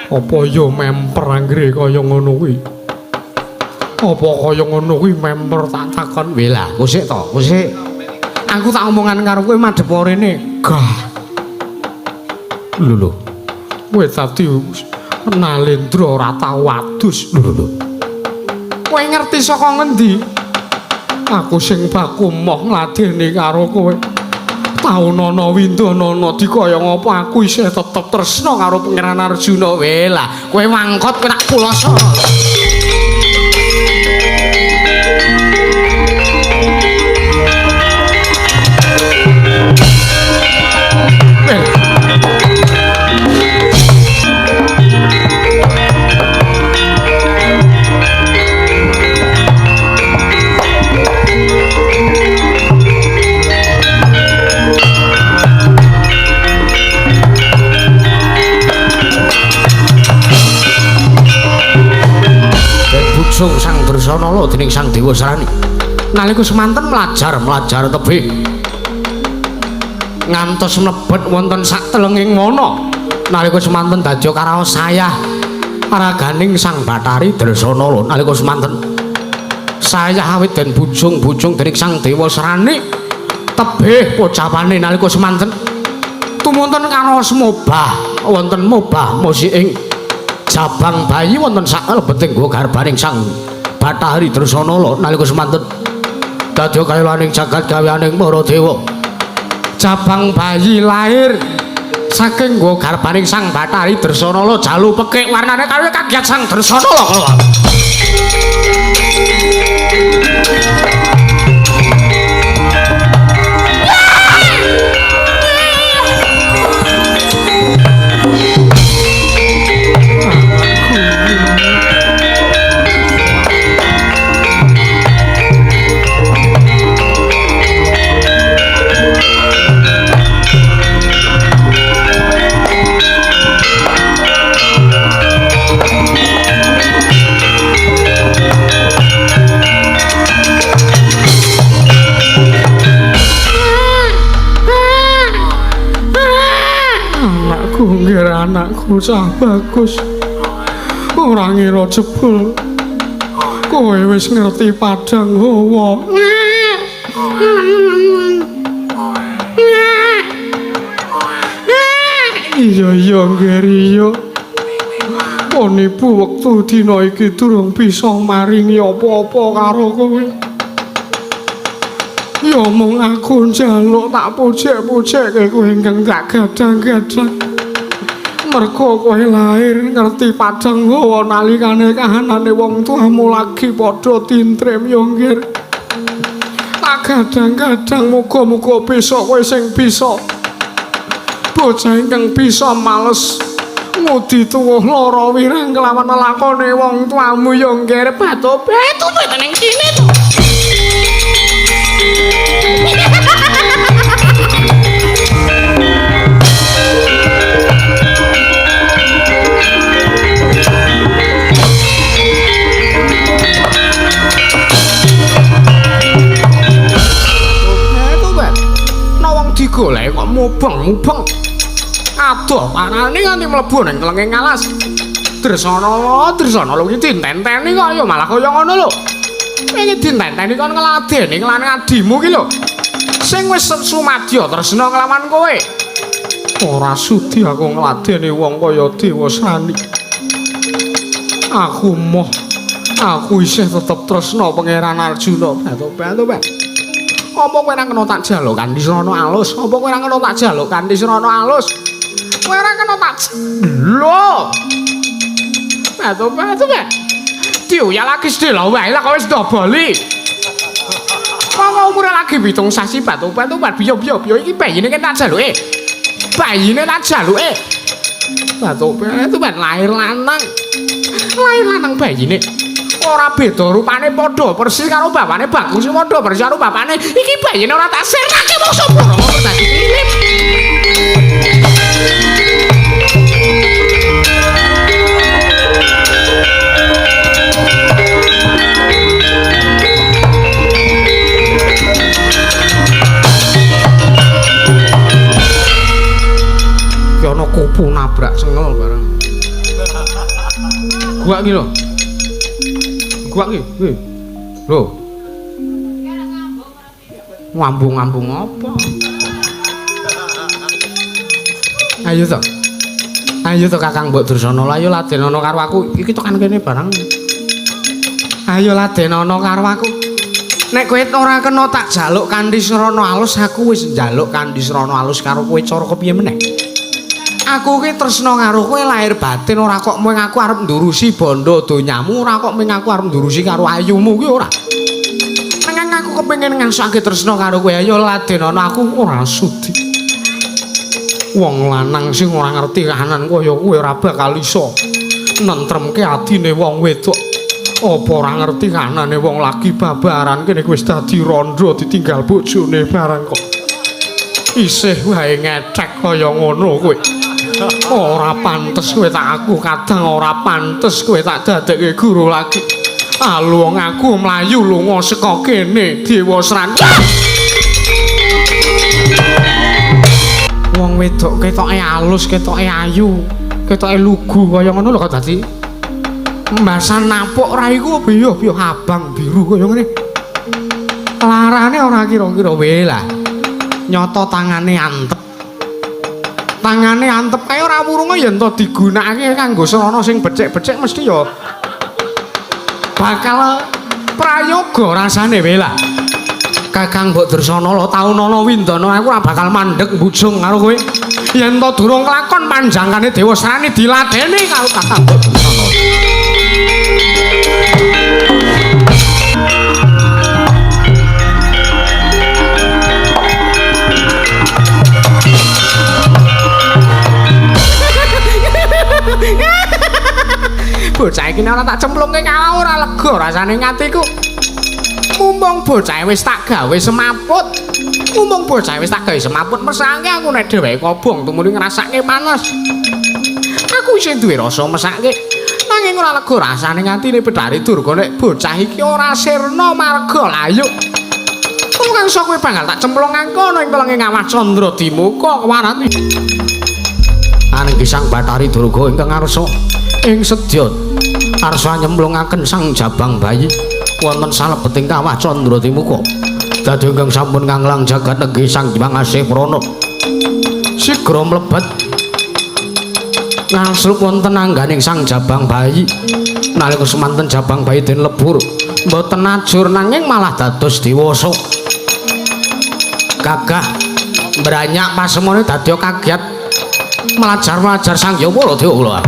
Apa ya memper anggere kaya ngono kuwi? Apa kaya ngono kuwi memper tak takon? Wela, kusik to, kusik. Aku tak omongan karo kowe madhep rene. Gah. Lho. Kowe dadi Nalendra ora tau adus. Lho. Kowe ngerti saka ngendi? Aku sing baku moh ngladeni karo kowe. Taunana windanana dikaya ngapa aku isih tetep tresna karo Pangeran Arjuna. Welah, kowe mangkot kowe tak puloso. Sang Dresanala dening Sang Dewa Sarani nalika semanten mlajar tebih ngantos mlebet wonten sak telenging wana nalika semanten dadya karaos sayah paraganing Sang Bathari Dresanala nalika semanten sayah awit den bujung-bujung dening Sang Dewa Sarani tebih pocapane nalika semanten tumunten karaos mobah wonten mobah musiking Jabang bayi wonten sak lebeting nggo garbaning Sang Bathari Dresanala nalika semanten dadya kayolaning jagat gaweaning para dewa. Jabang bayi lahir saking nggo garbaning Sang Bathari Dresanala jalu pekik warnane kaya kagiat Sang Dresanala kala. Anakku cah bagus ora ngira jebul kowe wis ngerti padang hawa. Iya Ngeriya poniku wektu dina iki durung bisa maringi apa-apa karo kowe. Ya mung aku njaluk tak pucek-pucekke kowe ingkang tak gadang-gadang. Merga kowe lahir ngerti padang hawa nalikane kahanane wong tuamu lagi padha tintrem yo nggir. Tak kadang-kadang muga-muga besok kowe sing bisa. Bocah ingkang bisa males ngudi tuwuh lara wirang kelawan lakone wong tuamu yo nggir. Batu-batu ning kene to. Digolek kok mubeng-mubeng. Adoh panane nganti mlebu ning kelenging alas. Dresanala iki ditenteni kok ya malah kaya ngono lho. Iki ditenteni kon ngladeni lan adimu ki lho. Sing wis sumadya tresna kelawan kowe. Ora sudi aku ngladeni wong kaya Dewa Sani. Aku moh aku isih tetep tresna Pangeran Arjuna. Batu-batu. Apa kowe ora kena tak jaluk kanthi srana alus? Apa kowe ora kena tak jaluk kanthi srana alus? Kowe ora kena tak lho. Batu-batu. Diuya lagi sedelo wae lah kowe wis doboli. Wong umure lagi 7 sasi batu-batu biyo-biyo iki bayine tak jaluke. Bayine tak jaluke. Batu-batu lahir lanang. Lahir lanang bayine. Ora beda rupane padha persis karo bapane Bagus padha persis karo bapane. Iki bayine ora tak sirnake wong sapa ora dadi pilih. Ana kupu nabrak sengel barang. Gua iki lho. Gua iki. Lho. Ngambung-ngambung apa? Ayo to. Ayo to Kakang Mbok Dursana, ayo ladenono karo aku. Iki tekan kene barang. Ayo ladenono karo aku. Nek kowe ora kena tak jaluk kanthi srana alus, aku wis njaluk kanthi srana alus karo kowe cara kepiye meneh. Aku ki tresna karo kowe lahir batin ora kok mung aku arep ndurusi bondo donyamu ora kok mung aku arep ndurusi karo ayumu ki ora. Nanging aku kepengin ngangsake tresna karo kowe ayo ladenono aku ora sudi. Wong lanang sing ora ngerti kahanan kaya kowe ora bakal iso nentremke atine wong wedok. Apa ora ngerti kahanane wong lagi babaran kene wis dadi randha ditinggal bojone barang kok. Isih wae ngecek kaya ngono kowe. Ora pantes kowe tak aku kadang ora pantes kowe tak dadekke guru lagi. Wong aku mlayu lunga saka kene Dewasrana. Wong wedok ketoke alus, ketoke ayu, ketoke lugu kaya ngono lho kok dadi. Mbasan napuk ra iku biyo-biyo abang biru kaya ngene. Larane ora kira-kira wae lah. Nyata tangane antep. Tangane antep kae ora wurunga ya ento digunakake kanggo srana sing becik-becik mesti ya bakal prayoga rasane wae lah. Kakang Mbok Dursana lo taun ana windana aku ora bakal mandeg mbujung karo kowe. Yen to durung kelakon panjangane Dewasrani diladeni karo Kakang Mbok Dursana. Bocah iki ora tak cemplungke kalah ora lega rasane ngatiku. Mumpung bocah wis tak gawe semaput. Mumpung bocah wis tak gawe semaput mesake aku nek dheweke kobong tumuli ngrasake panas. Aku isih duwe rasa mesake. Nanging ora lega rasane ngatine Bedari Durga nek bocah iki ora sirna marga layuk. Mung iso kowe bakal tak cemplungake ana ing telenge Ngawah Candra Dimuka kewarati. Aning Sang Bathari Durga ingkang ngarsa ing sedya arsa nyemplungaken sang jabang bayi wonten salebeting Kawah Candra Dimuka dadi ingkang sampun nganglang jagat nenggih Sang Hyang Asih Prana sigra mlebet ngasrup wonten angganing sang jabang bayi nalika semanten jabang bayi den lebur mboten ajur nanging malah dados dewasa gagah branyak pasemone dadi kagiat melajar Sang Hyang Waladewa.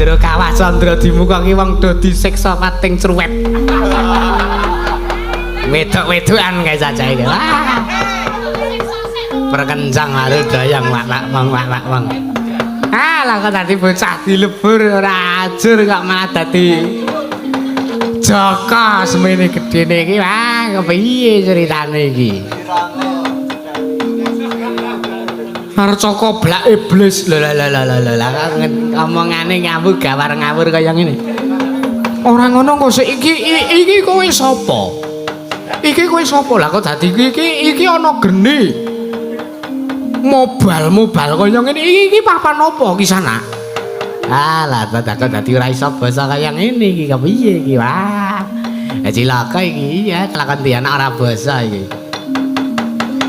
jero kawah Candra dimuka ki wong do disiksa pating cruwet. Wedok-wedokan kae saja iki. Perkencang lalu dayang wak. Lah kok dadi bocah dilebur ora ajur kok malah dadi Jaka semene gedene iki. Wah, kepiye ceritane iki? Arca koblak iblis. Lha omongane ngawur gawar ngawur kaya ngene. Ora ngono kok sik iki kowe sapa? Iki kowe sapa? Lah kok dadi iki ana geni. Mobal kaya ngene iki papan apa ki sana? Alah dadak dadi ora iso basa kaya ngene iki kepiye iki? Wah. Cilaka iki ya kelakon di anak ora basa iki.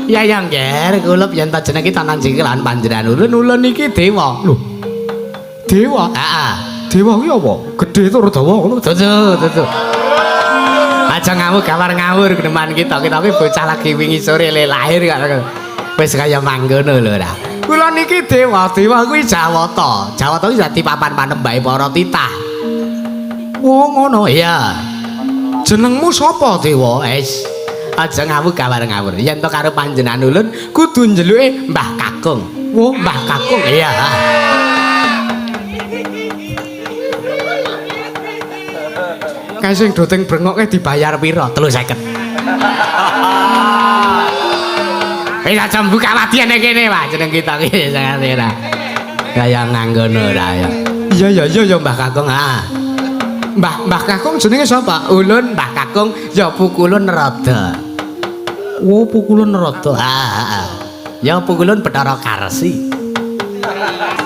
Ya yang ger kulup yen ta jeneng iki tanan cikilan panjenengan ulun iki dewa. Lho. Dewa? Heeh. Dewa ki apa? Gedhe tur dawa ngono. Dudu. Aja ngawur gawar ngawur geneman kita ki bocah lagi wingi sore lahir kok. Wis kaya manggono lho ra. Kula niki dewa kuwi Jawata. Jawata kuwi dadi papan panembahe para titah. Wong ngono ya. Jenengmu sapa dewa? Aja ngawur gawar ngawur. Yen to karo panjenengan ulun kudu njeluke Mbah Kakung. Wo, Mbah Kakung. Iya. Kae sing doting brengoke dibayar pira? 350. Wis aja buka wadian ning kene, Pak. Jeneng kita ki sangat ora. Kaya nganggono ra ya. Iya Mbah Kakung. Ha. Mbah Kakung jenenge sapa? Ulun Mbah Kakung ya Pukulun Rada. Oh, Pukulun Rada. Ha. Ya Pukulun Bathara Karsi.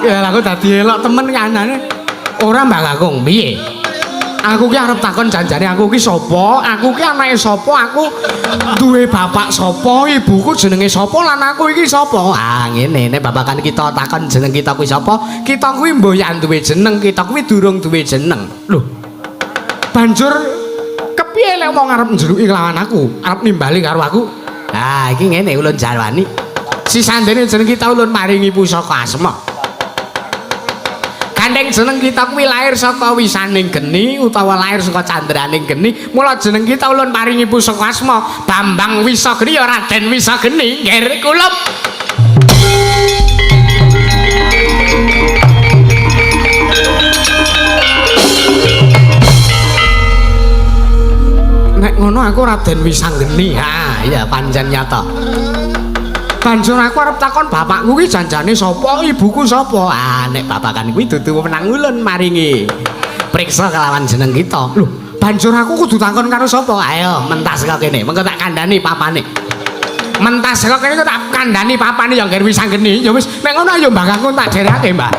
Ya aku dadi elok temen kanane. Ora Mbah Kakung, piye? Aku ki arep takon janjane aku ki sapa? Aku ki anake sapa? Aku duwe bapak sapa? Ibuku jenenge sapa lan aku iki sapa? Ah ngene nek babakan kita takon jeneng kita kuwi sapa? Kita kuwi mboyan duwe jeneng, kita kuwi durung duwe jeneng. Lho. Banjur kepiye lek wong arep njeluki lawan aku? Arep nimbali karo aku? Ah iki ngene ulun jarwani. Sisandene jeneng kita ulun maringi pusaka asma. Kandeng jeneng kita kuwi lair saka wisaning geni utawa lair saka candraning geni, mula jeneng kita ulun paringi pusaka asma Bambang Wisageni ya Raden Wisageni. Nggih kula. Nek ngono aku Raden Wisageni. Ha, iya pancen nyata. Banjur aku arep takon bapakku ki janjane sapa, ibuku sapa? Ah nek babakan kuwi dudu menang ulun maringi priksa kelawan jeneng kita. Lho, banjur aku kudu takon karo sapa? Ayo mentas kok kene, mengko tak kandhani papane. Mentas kok kene tak kandhani papane ya ngger Wisageni. Ya wis, nek ngono ayo Mbah Kakung tak derake, Mbak.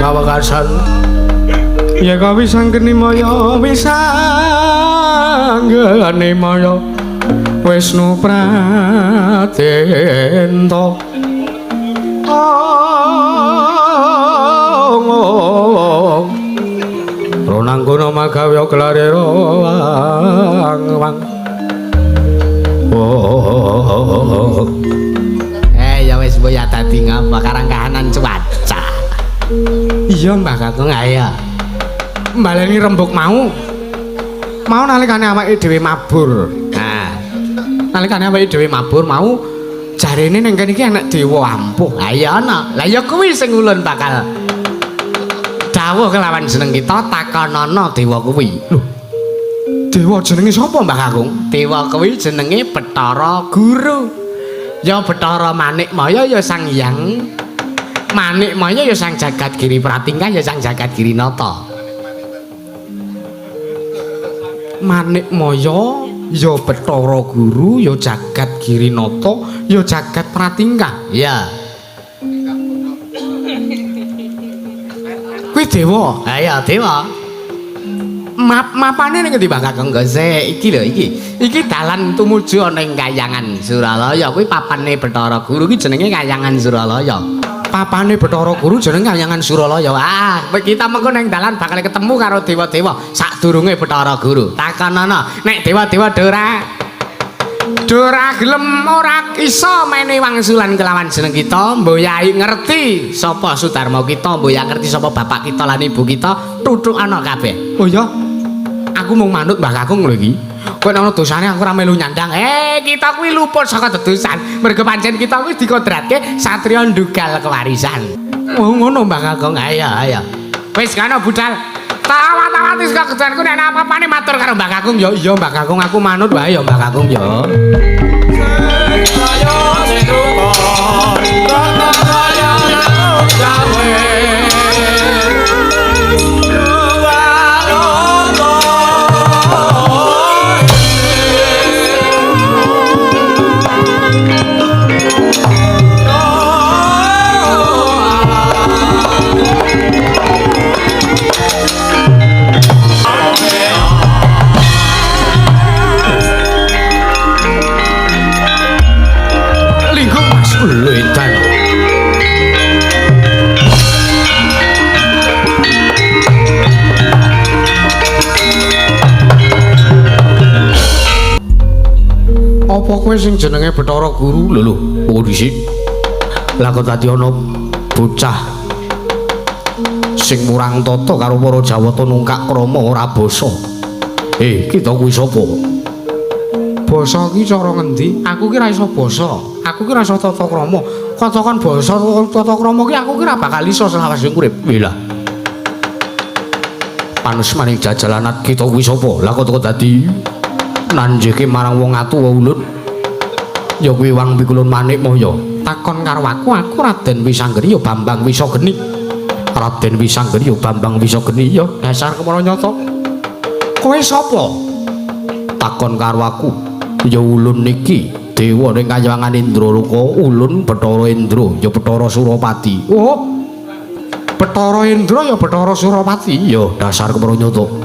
Kawekasan ya kawisangkeni maya wisanggeni maya Wisnu Pratenta Ronangguna magawe klarira wang ya wis boya dadi ngapa karang kahanan cuaca. Iya Mbah Kakung ayo. Mbaleni rembug mau nalikane awake dhewe mabur. Nah. nalikane awake dhewe mabur mau jarene ning kene iki ana dewa ampuh. Ha iya ana. Lah ya kuwi sing ulun bakal dawuh kelawan jeneng kita takonana dewa kuwi. Lho. Dewa jenenge sapa Mbah Kakung? Dewa kuwi jenenge Bathara Guru. Ya Bathara Manikmaya ya Sang Hyang Manikmaya ya Sang Jagat Giri Pratingkah ya Sang Jagat Giri Nata. Manikmaya ya Bathara Guru ya Jagat Giri Nata ya Jagat Pratingkah. Ya. Kuwi dewa. Ha ya dewa. Mapane ning ngendi Mbah Kakung Gose? Iki lho iki dalan tumuju ana ing Kahyangan Suralaya. Kuwi papane Bathara Guru iki jenenge Kahyangan Suralaya. Papane Bathara Guru jenenge Kahyangan Suralaya. Ah, kita mengko ning dalan bakal ketemu karo dewa-dewa sadurunge Bathara Guru. Takonana, nek dewa-dewa Dora gelem ora iso mene wangsulan kelawan jeneng kita, mboyai ngerti sapa Sudarma kita, mboyai ngerti sapa bapak kita lan ibu kita, tutuk ana kabeh. Oh ya. Aku mung manut Mbah Kakung lho iki. Kowe ana dosane aku ora melu nyandang. Kita kuwi luput saka dedosan. Mergo pancen kita kuwi dikodratke satriya ndugal kewarisan. Oh ngono Mbah Kakung. Ayo. Wis kana budal. Tawat-tawati saka gedanku nek apa-apane matur karo Mbah Kakung ya. Iya Mbah Kakung aku manut wae ya Mbah Kakung ya. Ayo apa kowe sing jenenge Bathara Guru? Lho kok dhisik. Lah kok dadi ana bocah sing murang tata karo para Jawata nungkak krama ora basa. Kita kuwi sapa? Basa iki cara ngendi? Aku ki ra iso basa. Aku ki ra iso tata krama. Katakan basa tata krama ki aku ki ra bakal iso selawase urip. Lah. Panusmaning jajalanat kita kuwi sapa? Lah kok dadi nanjeke marang wong atuwa ulun ya kuwi Wang Pikulun Manikmaya. Takon karo aku Raden Wisanggeni ya Bambang Wisageni. Raden Wisanggeni ya Bambang Wisageni ya dasar kemana nyata. Kowe sapa? Takon karo aku ya ulun niki dewa ning Kahyangan Indraloka, ulun Bathara Indra ya Bathara Surapati. Oh Bathara Indra ya Bathara Surapati ya dasar kemana nyata.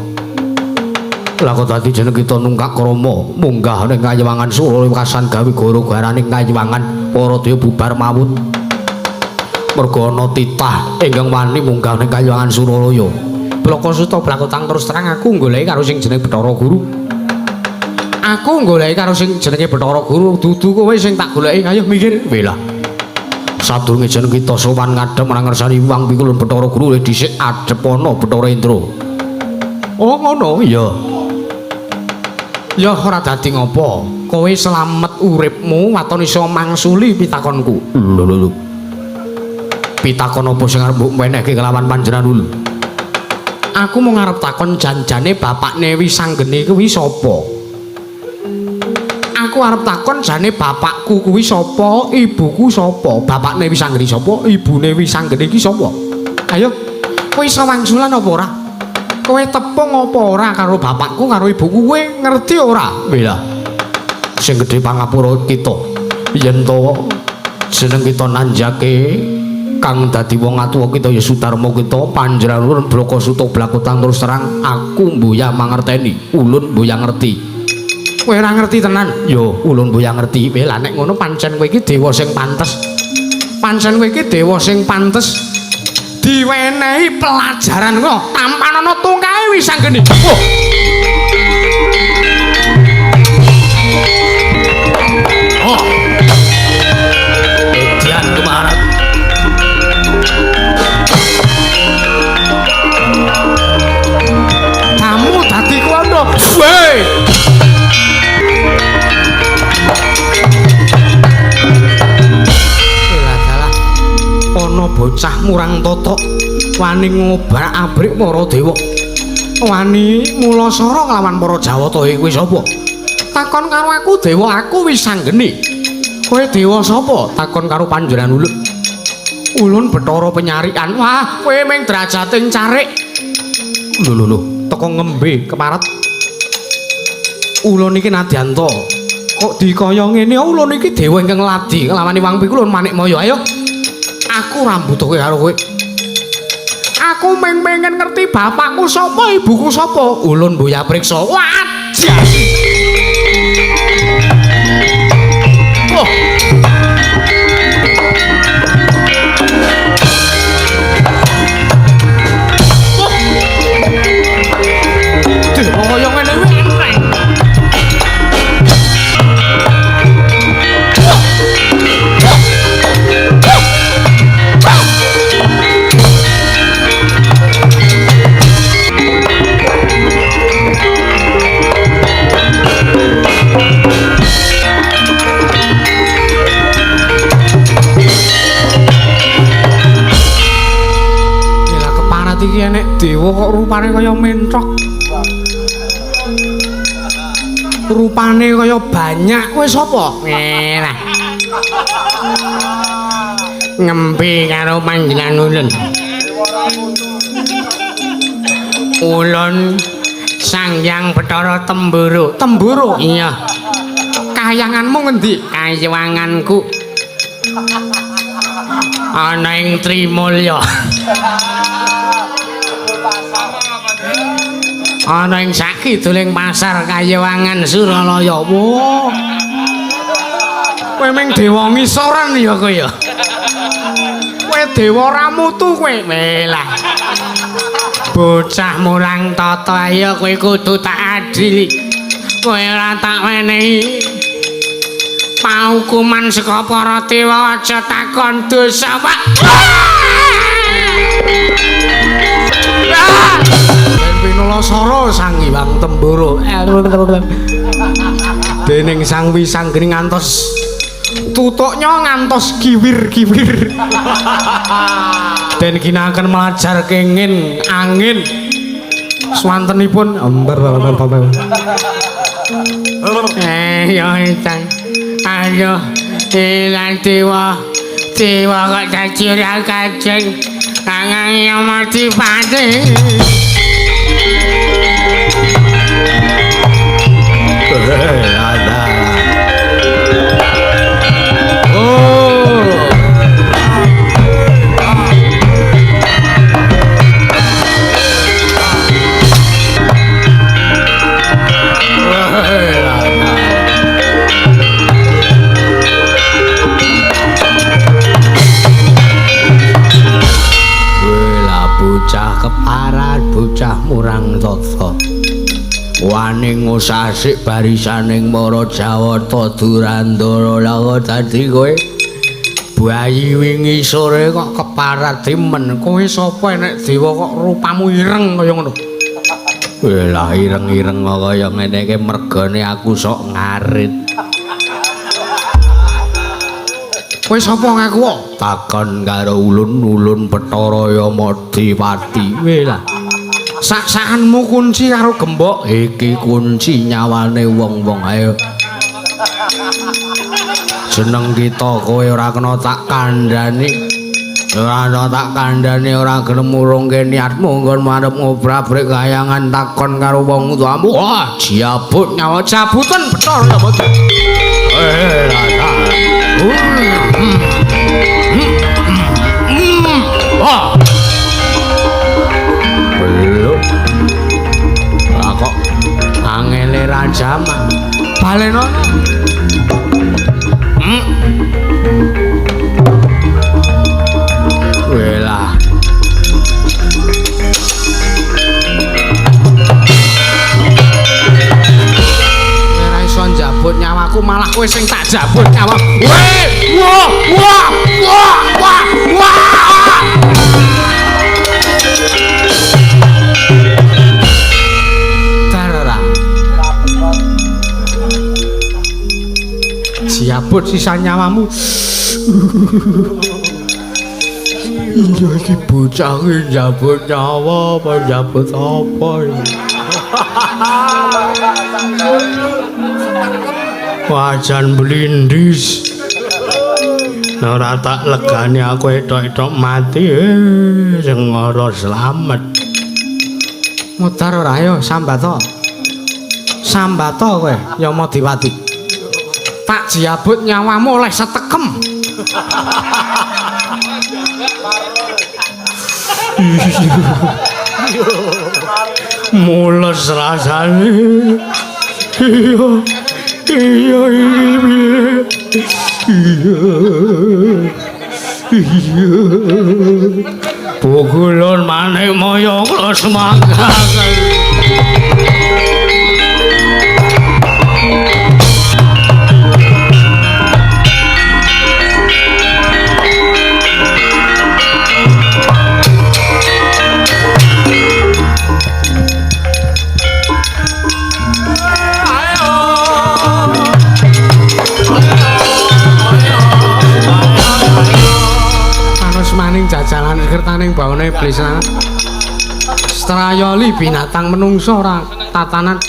Lah kok dadi jeneng kita nungkak krama munggah ning Kahyangan Suralekasan gawe gara-garane Kahyangan para dewa bubar mawut. Merga ana titah ingkang wani munggah ning Kahyangan Suralaya. Blakasuta blakutang terus terang aku goleki karo sing jenenge Bathara Guru. Aku goleki karo sing jenenge Bathara Guru, dudu kowe sing tak goleki. Ayo mikir, welah. Sadurunge jeneng kita sowan ngadhep marang ngersani Wang Pikulun Bathara Guru dhisik adhep ana Bathara Indra. Oh ngono, iya. Ya ora dadi ngopo, kowe slamet uripmu waton iso mangsuli pitakonku. Lho. Pitakon apa sing arep mbok menehke kelawan panjenengan? Aku mau ngarep takon janjane bapakne Wisanggeni kuwi sapa? Aku arep takon jane bapakku kuwi sapa, ibuku sapa? Bapakne Wisanggeni sapa, ibune Wisanggeni iki sapa? Ayo, kowe iso wangsulan apa ora? Kowe tepung apa ora karo bapakku karo ibuku kowe ngerti ora? Bela. Sing gedhe pangapura kita yen to jeneng kita nanjake kang dadi wong atuwa kita ya Sudarma kita panjenengan Blakasuta blakutang terus terang aku mboya mangerteni, ulun mboya ngerti. Kowe ora ngerti tenan? Yo ulun mboya ngerti. Lah nek ngono pancen kowe iki dewa sing pantes. Pancen kowe iki dewa sing pantes diwenehi pelajaran kok tampanana tungkae Wisanggeni. Oh. Edian kemarat. Kamu dadi kono. Weh. bocah murang tata wani ngobrak-abrik para dewa. Wani mula sara nglawan para Jawata kuwi sapa? Takon karo aku dewa, aku wis sanggeni. Kowe dewa sapa? Takon karo panjenengan ulun. Ulun Bathara Penyarikan. Wah, kowe ming drajating carik. Lho, teko ngembe keparet. Ulun iki Nadyanta. Kok dikaya ngene? Ulun iki dewa ingkang ladi nglawani Wang Pikulun Manikmaya. Ayo. Aku rambut kowe karo kowe. Aku pengen ngerti bapakku sapa, ibuku sapa. Ulun Boya Priksa. Wajas. Oh. Kaya ngene kuwi entek. Iki enek dewa kok rupane kaya mentrok. Rupane kaya banyak. Kowe sapa? Nah. Ngembe karo panjenengan ulun. Ulun Sangyang Bathara Temburu. Temburu? Iya. Kayanganmu ngendi? Kayanganku ana ing Trimulya. Ana ing sakiduling pasar Kayewangan Suralaya. Wo. Kowe ming dewa ngisoran ya kowe ya. Kowe dewa ramutu kowe. Melah. Bocah murang tata ya kowe kudu tak adili. Kowe ora tak menehi paukuman saka para dewa aja takon dosa, Pak. Pinulasara Sang Hyang Temburu. Dening Sang Wisanggeni ngantos tutuknya ngantos kiwir-kiwir. Den ginakaken melajar kenging angin swantenipun ya entang. Ayo ilang dewa kok dadi ora kajeng kangang yang mati pati. Bocah keparat, bocah murang tata wani ngosasik barisaning para Jawata Durandara. Lha dadi kowe bayi wingi sore kok keparat demen. Kowe sapa enek dewa kok rupamu ireng kaya ngono? Lah ireng-ireng kaya ngene iki mergane aku sok ngarit. Kowe sapa ngaku? Takon karo ulun Bathara Yamadewati. Lah sak-sakanmu kunci karo gembok iki kunci nyawane wong-wong. Ayo jeneng kita kowe ora kena tak kandhani. Ora gelem urungke niatmu nggon marep ngobrak-abrik kayangan takon karo wong tuamu. Wah, jabut nyawa jabutan Bathara Yamadewati. Wah. Belum. Lah kok angele raja mah. Baleno. Welah. Ora iso njabut nyawaku malah kowe sing tak jabut nyawaku. Wah. Tarara. Jabut sisa nyawamu. Iya iki bocah njabut nyawa apa njabut apa ya? Wajan blindis. Ora tak legani aku etok-etok mati sing ora slamet. Mutar ora ayo sambato. Sambato kowe Yama Diwati. Tak jiabut nyawamu oleh setekem. Mules rasane. Iya pukulun maneh moyo kula semangat. Maning jajalan kertaning bawane iblis lan strayali binatang menungso ora tatanan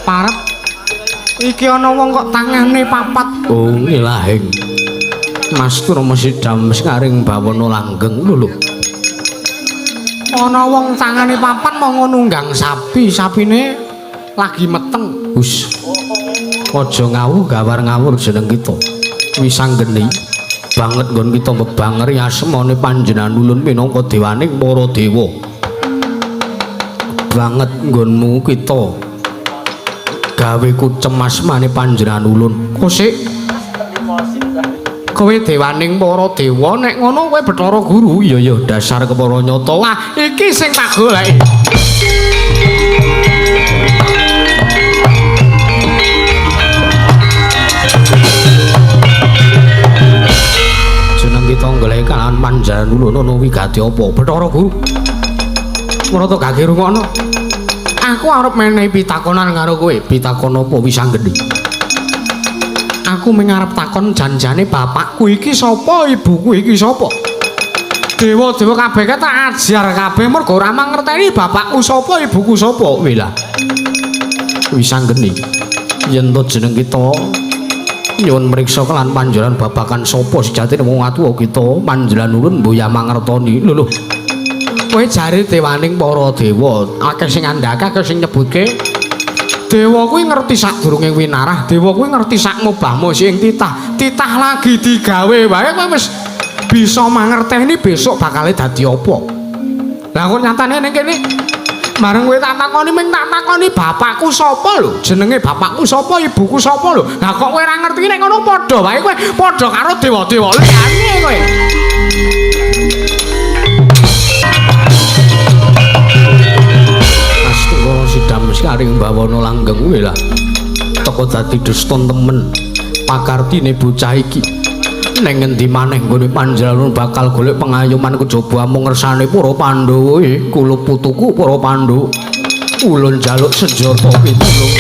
parep iki ana wong kok tangane papat oh ilahing Mastur Mesidam sekaring bawana langgeng lho ana wong tangane papat mau nunggang sapi sapine lagi meteng hus aja ngawur gawar ngawur jeneng kita wisanggeni banget nggon kita mbebangeri asmane panjenengan ulun minangka dewaning para dewa banget nggonmu kita gawe kucem asmane panjenengan ulun kosik kowe dewaning para dewa nek ngono kowe Bathara Guru iya ya dasar kepara nyata wah iki sing tak goleki kita golek kan panjenengan ulun ana wigati apa Bathara Guru ora to gak kirungono aku arep menehi pitakonan karo kowe pitakon apa wisanggeni aku mengarep takon janjane bapakku iki sapa ibuku iki sapa dewa-dewa kabeh tak ajar kabeh mergo ora mangerteni bapakku sapa ibuku sapa wela wisanggeni yen to jeneng kita nyuwun mriksa kelan panjenengan babakan sapa sejatine wong atuwa kita panjenengan ulun mboya mangertoni lho kowe jare dewaning para dewa akeh sing andhake akeh sing nyebutke dewa kuwi ngerti sadurunge winarah dewa kuwi ngerti sak mubahmu sing titah lagi digawe wae kowe wis bisa mangerteni besok bakal dadi apa lah kok nyatane ning kene bareng kowe tak takoni ming tak takoni bapakku sapa lho jenenge bapakku sapa ibuku sapa lho lah kok kowe ora ngerti nek ngono padha wae kowe padha karo dewa-dewa liyane kowe Astungara Sidam sekaring bawana langgeng kowe lah teko dadi duston temen pakartine bocah iki ning ngendi maneh nggone panjenengan bakal golek pengayoman kejaba amung ngersane para Pandhawa kula putuku para Pandhawa ulun jaluk senjata pitulung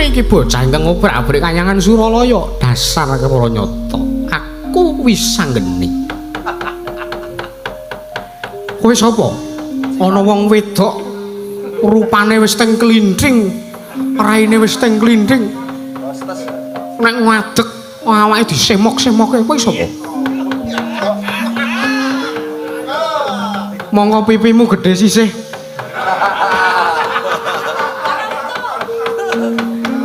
iki bocah ingkang ngobrak-abrik kanyangan Suralaya dasar kepara nyata aku wisanggeni kowe sapa ana wong wedok rupane wis teng klindhing raine wis teng klindhing nek ngadeg awake disemok-semoke kowe sapa monggo pipimu gedhe sisih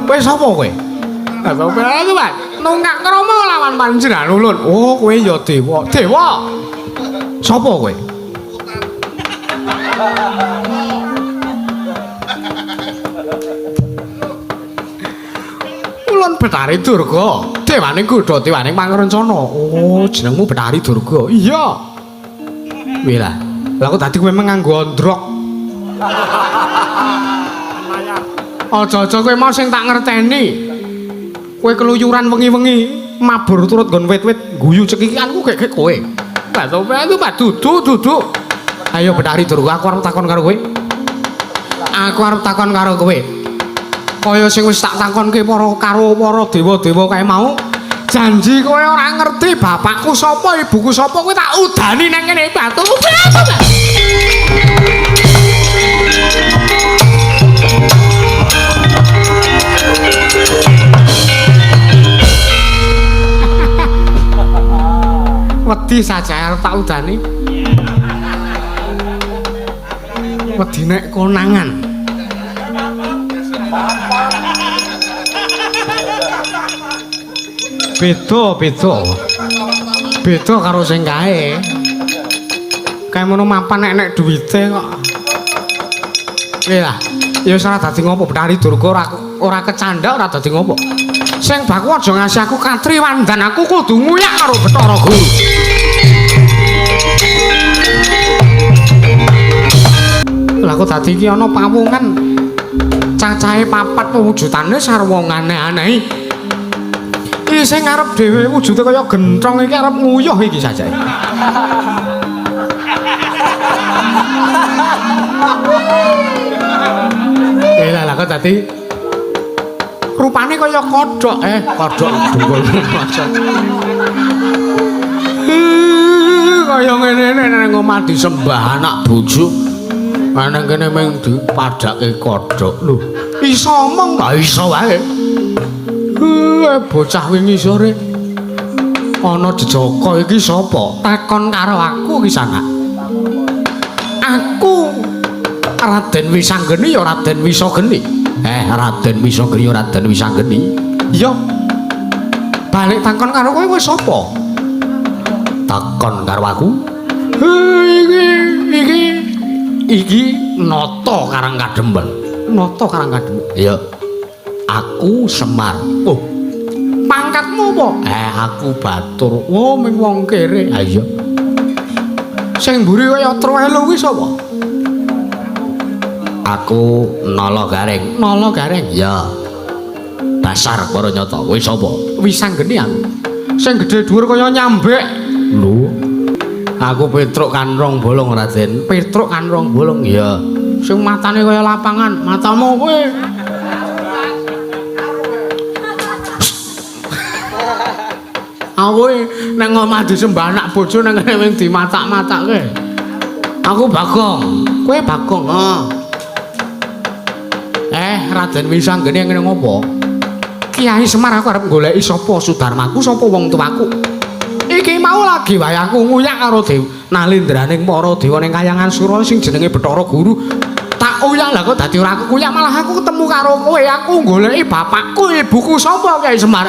kowe sapa kowe? Sapa aku, Pak? Nunggak krama lawan panjenengan ulun. Oh, kowe ya dewa. Dewa. Sapa kowe? Ulun Bathari Durga. Dewaning Kuda, dewaning Pangrencana. Oh, jenengmu Bathari Durga. Iya. Wih lah. Lah kok dadi kowe nganggo ndrok. Aja-aja kowe mau sing tak ngerteni. Kowe keluyuran wengi-wengi, mabur turut nggon wit-wit, guyu cekikianku gek kowe. Lah to itu Pak duduk. Ayo Betari Durga, aku arep takon karo kowe. Aku arep takon karo kowe. Kaya sing wis tak takonke karo para dewa-dewa kae mau. Janji kowe ora ngerti bapakku sapa, ibuku sapa, kowe tak udani nang kene batu. Wedi saja arep tak udani. Wedi nek konangan. Beda karo sing kae. Kae mono mapan nek duwite kok. Lah, ya ora dadi ngopo Betari Durga ora kecandha ora dadi ngopo. Sing baku aja ngasih aku katri wandan aku kudu nguyak karo Bathara Guru. Lah kok dadi iki ana pawongan cacahe 4 wujudane sarwa aneh-aneh. Iki sing arep dhewe wujude kaya genthong iki arep nguyuh iki saja. Lah kok dadi rupane kaya kodhok kodhok dungul maksud. Kaya ngene nek omah disembah anak bojo. Ana kene mung dipadake kodhok. Lho, iso omong ta iso wae. Bocah wingi sore ana jejaka iki sapa? Takon karo aku iki sana. Aku Raden Wisanggeni ya Raden Wisageni. Raden Wisageni Raden Wisanggeni. Iya. Balik takon karo kowe kowe sapa? Takon karo aku. Iki Nata Karangkademben. Nata Karangkademben. Iya. Aku Semar. Oh. Pangkatmu apa? Aku Batur. Oh, ming wong kere. Ha iya. Sing mburi kaya Trowelu kuwi sapa? Aku Nala Gareng. Nala Gareng? Ya. Dasar para nyata. Kowe sapa? Wisanggeni aku. Sing gedhe dhuwur kaya nyambek. Lho. Aku Petruk Kanrong Bolong Raden. Petruk Kanrong Bolong. Ya. Sing matane kaya lapangan. Matamu kowe. Aku nang omah disembah anak bojo nang kene wing dimatak-matakke. Aku Bagong. Kowe Bagong. Raden Wisanggeni ngene ngopo? Kiai Semar aku arep goleki sapa Sudarmaku, sapa wong tuaku. Iki mau lagi wae aku nguyak karo nalindraning para dewa ning Kayangan Sura sing jenenge Bathara Guru. Tak uyak lah kok dadi ora aku kuyak malah aku ketemu karo kowe. Aku goleki bapakku, ibuku sapa Kiai Semar.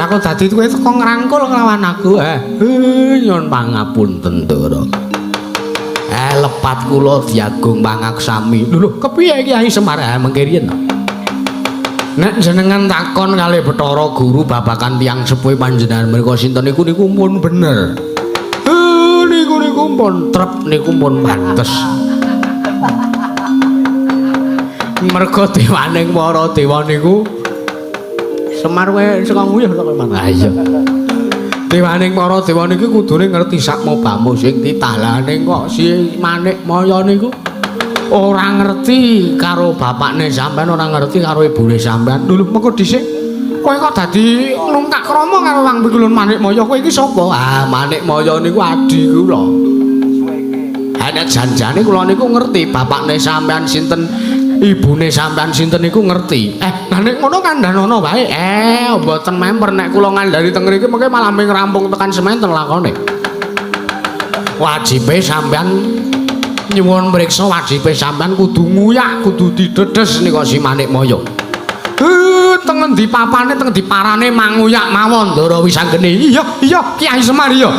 Aku dadi kowe teko ngrangkul nglawan aku. Nyuwun pangapunten Ndara. Lepat kula diagung pangaksami. Lho, kepiye Kiai Semar mengke riyen? Nek jenengan takon kalih Bathara Guru babakan tiyang sepuh panjenengan menika sinten niku pun bener. Niku pun trep niku pun pantes. Merga dewaning para dewa niku Semar kowe saka nguyuh to kowe mana? Iya. Dewaning para dewa niki kudune ngerti sakmobamu sing titalaning kok si Manik Maya niku ora ngerti karo bapakne sampean, ora ngerti karo ibune sampean. Lho mengko dhisik kowe kok dadi nungkak krama karo Wang Pikulun Manik Maya. Kowe iki sapa? Manik Maya niku adi kula. Nek janjane kula niku ngerti bapakne sampean sinten, ibune sampean sinten niku ngerti. Nah nek ngono kandhanono wae. Mboten memper nek kula ngandhani teng mriki mengke malah ming rampung tekan semanten lakone. Wajibe sampean nyuwun mriksa, wajibe sampean kudu nguyak, kudu didedes nika si Manik Maya. Teng endi papane, teng endi parane manguyak mawon Ndara Wisanggeni. Iya, Kiai Semar iya.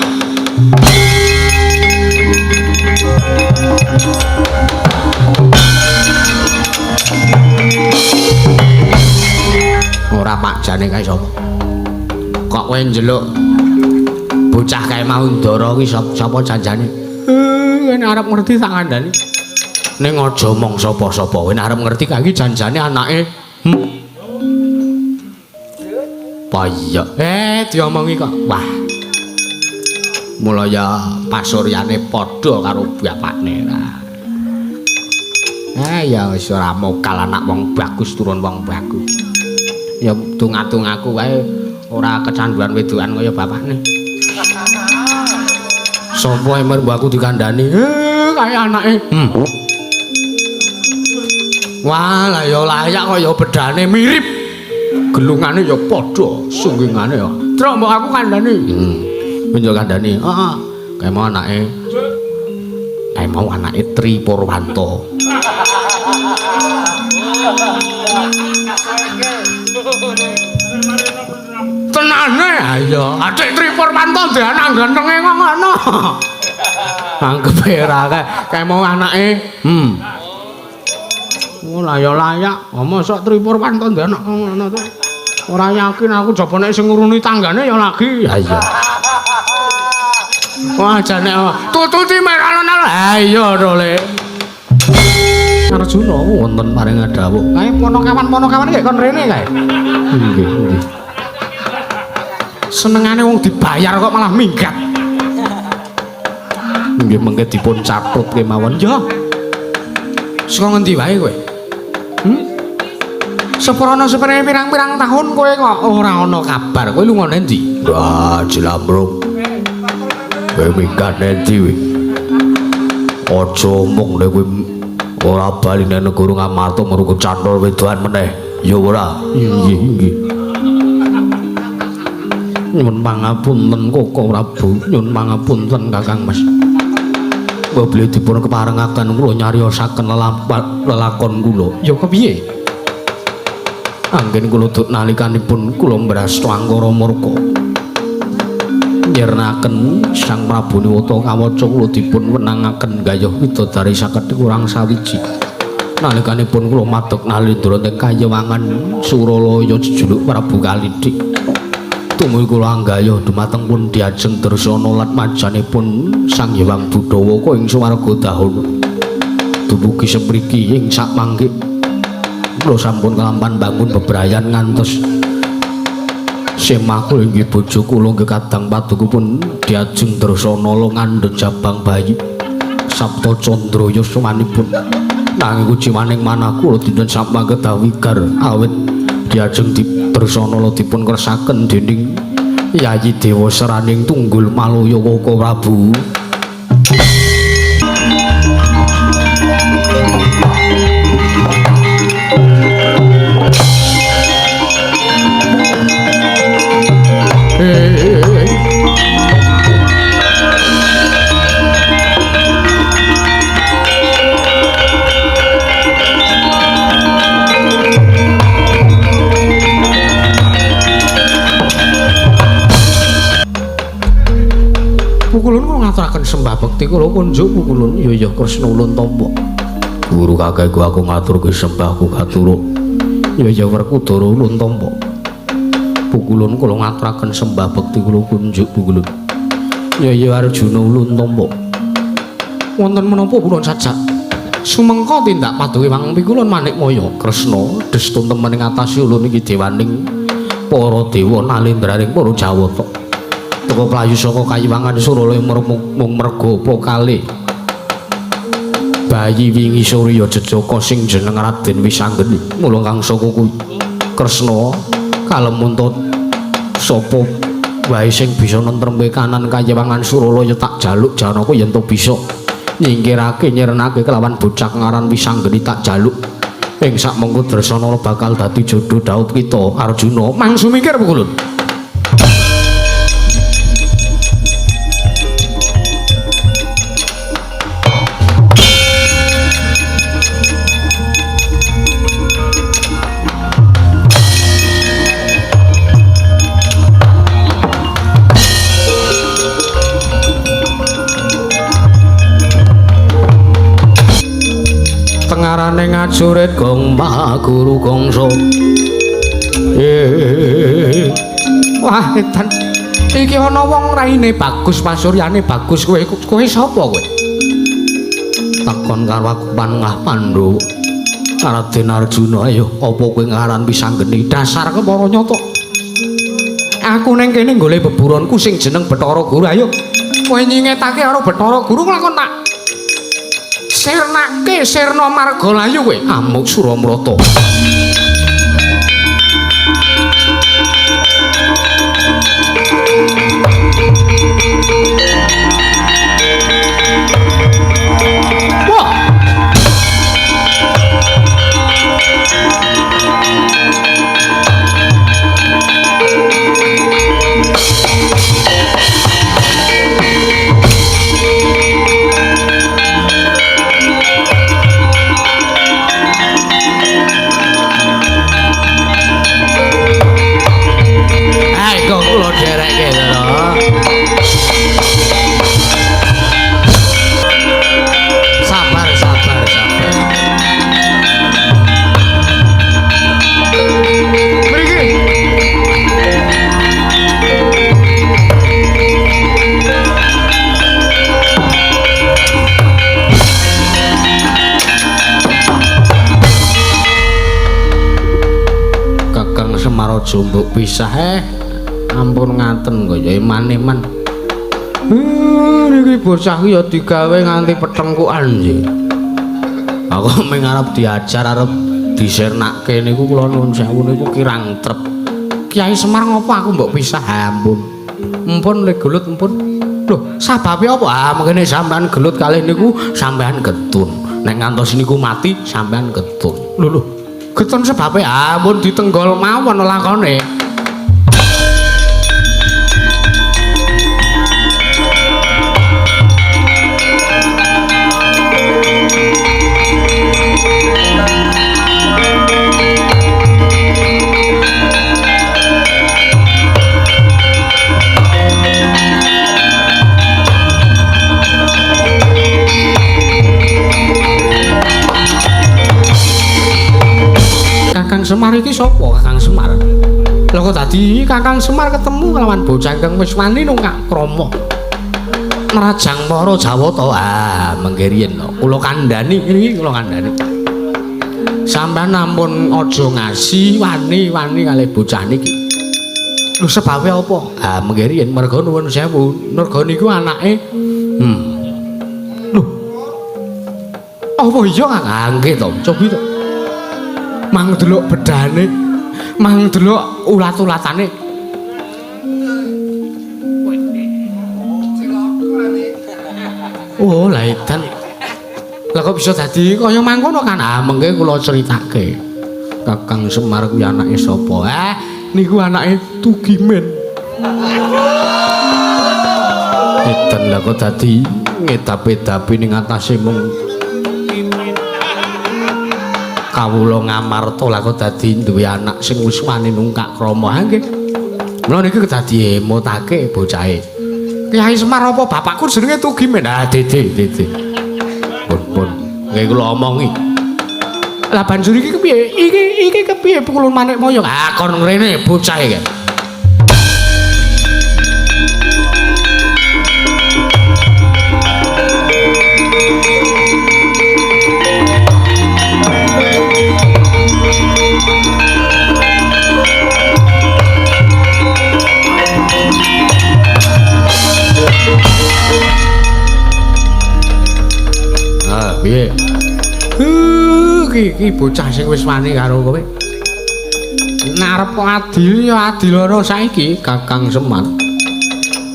Ora pak jane kae sapa? kok kowe njeluk bocah kae mau Ndara ki sapa janjane? Nek arep ngerti tak kandhani. Ning aja omong sapa-sapa. Kowe nek arep ngerti kae iki janjane anake. Paya. Diomongi kok. Wah. Mula ya pasuryane padha karo bapakne ra. Ya wis ora mokal anak wong bagus turun wong bagus. Ya tungatung aku wae ora kecanduan wedokan kaya bapakne. Sopo ember mbok aku dikandani? Kaya anake. Wah, lah ya layak kaya bedane mirip. Gelungane ya padha, sunggingane ya. Truk mbok aku kandhani. Yo kandhani. Heeh. Kae mau anake Tri Purwanto. Tenane ayo. Adik Tri Purwanto dhe anak gantenge kok ngono. Anggepe ra kae mau anake. Ora ya layak. Mosok Tri Purwanto dhe anak ngono to. Ora yakin aku jaba nek sing nguruni tanggane ya lagi. Ha iya. Wah jane tututi mek alon-alon. Ha iya to Le. Arjuna wonten paring dawuh. Kae ponokawan-ponokawan nggih kon rene kae. Nggih, nggih. Senengane wong dibayar kok malah minggat. Nggih mengke dipun cathut kemawon. Ya. Saka ngendi wae kowe? Seprana sepene pirang-pirang tahun kowe kok ora ana kabar. Kowe lunga endi? Wah, Jelamrung. Kowe minggat endi kowe? Aja omong nek kowe ora bali nang negara Ngamarta mergo cantol wedoan meneh. Ya ora. Nggih, nggih. Nyuwun pangapunten Koko Prabu, nyuwun pangapunten Kakang Mas. Beli dipun keparengaken kula nyariosaken lelakon kula. Ya kepiye? Anggen kula duk nalikanipun kula mbrasta angkara murka. Nyirnaken Sang Prabu Niwata kawaca kula dipun wenangaken gayuh widodari sakedhik kurang sawiji. Nalikanipun kula madheg nalindra teng Kayewangan Suralaya jejuluk Prabu Kalidik. Tumuju kula anggayuh dumateng pun Diajeng Dursana lan majanipun Sang Hyang Budhawa ing swarga dahana. Dumugi sepriki ing sakmangke kula sampun kelampan bangun bebrayan ngantos semakul inggih bojo kula nggih kadang padukipun Diajeng Dursana ngandhut jabang bayi Sabta Candra yuswanipun nanging kuciwaning manah kula dinten samangke dawigar awit Diajeng Dursana dipun kersaken dening Yayi Dewa Seraning Tunggul Malaya Koko Prabu. Pukulun kula ngaturaken sembah bekti kula kunjuk pukulun ya Kresna Ulun Tamba. Guru kakekku aku ngaturke sembahku katuruk ya Werkudara Ulun Tamba. Pukulun kula ngaturaken sembah bekti kula kunjuk pukulun ya Arjuna Ulun Tamba. Wonten menapa purun sajak sumengka tindak paduke wang pikulun Manikmaya Kresna destun temen ing atas ulun iki dewaning para dewa nalendraning para Jawata. Teko playu saka Kayiwangan Suralaya mung merga apa kalih bayi wingi Surya Jejaka sing jeneng Raden Wisanggeni. Mula kang saka kuwi Kresna kalemuntut sapa wae sing bisa nentremke kanan Kayiwangan Suralaya tak jaluk Janaka yen to bisa nyingkirake nyerenake kelawan bocah ngaran Wisanggeni tak jaluk ing sak mengko Dresana bakal dadi jodoh Daud kita Arjuna. Mangsu mikir pukulun. Tengarane ngajurit gong Maha Guru Gongso Wah, edan. Iki ana wong raine bagus, pasuryane bagus. Kowe sapa kowe? Takon karo aku Panengah Pandhawa. Raden Arjuna, ayo apa kowe ngaran pisanggeni dasar kepara nyata. Aku ning kene golek beburonku sing jeneng Bathara Guru. Ayo kowe nyingetake karo Bathara Guru nglakon tak sirnake sirna margalayu kowe Amuk Suramrata. Aja mbok pisah ampun ngaten kok ya iman-iman. Niki bocah ya digawe nganti petengkukan nggih. Aku mung arep diajar arep disirnake niku kula nuwun sewu niku kirang trep. Kyai Semar ngopo aku mbok pisah ampun. Empun lek gelut empun. Lho, sababe apa? Ah mengene sampean gelut kalih niku sampean getun. Nek ngantos niku mati sampean getun. Lho. Getun sebabe ampun ditenggol mawon lakone. Kakang Semar iki sapa Kakang Semar? Lha kok dadi Kakang Semar ketemu kelawan bocah kang wis wani nungkak krama. Nerajang para Jawata. Ah, mengke riyen lho. Kula kandhani iki kula kandhani. Sampeyan ampun aja ngasi wani-wani kalih bocah niki. Lho sebabe apa? Ah, mengke riyen merga nuwun sewu. Merga niku anake Lho. Apa iya Kang? Nggih to, cobi to. Mang delok bedane, mang delok ulat-ulatane. Oh, lha edan. Lah kok bisa dadi kaya mangkono kan? Ah, mengke kula critake. Kakang Semar kuwi anake sapa? Niku anake Tugimen. Edan lah kok dadi ngedap-edapi ning atase mung kawula ngamarta lah kok dadi duwe anak sing wis wani nungkak krama. Ha nggih. Mula niki kedadi emotake bocahe. Kyai Semar apa bapakku jenenge Tugimen? Ah, Dede. Pun. Nggih kula omongi. Lah banjur iki kepiye? Iki kepiye pukulun manik moyo? Ah, kon ngrene bocahe. Piye? Iki bocah sing wis wani karo kowe. Narep adil ya adil ana saiki Kakang Semar.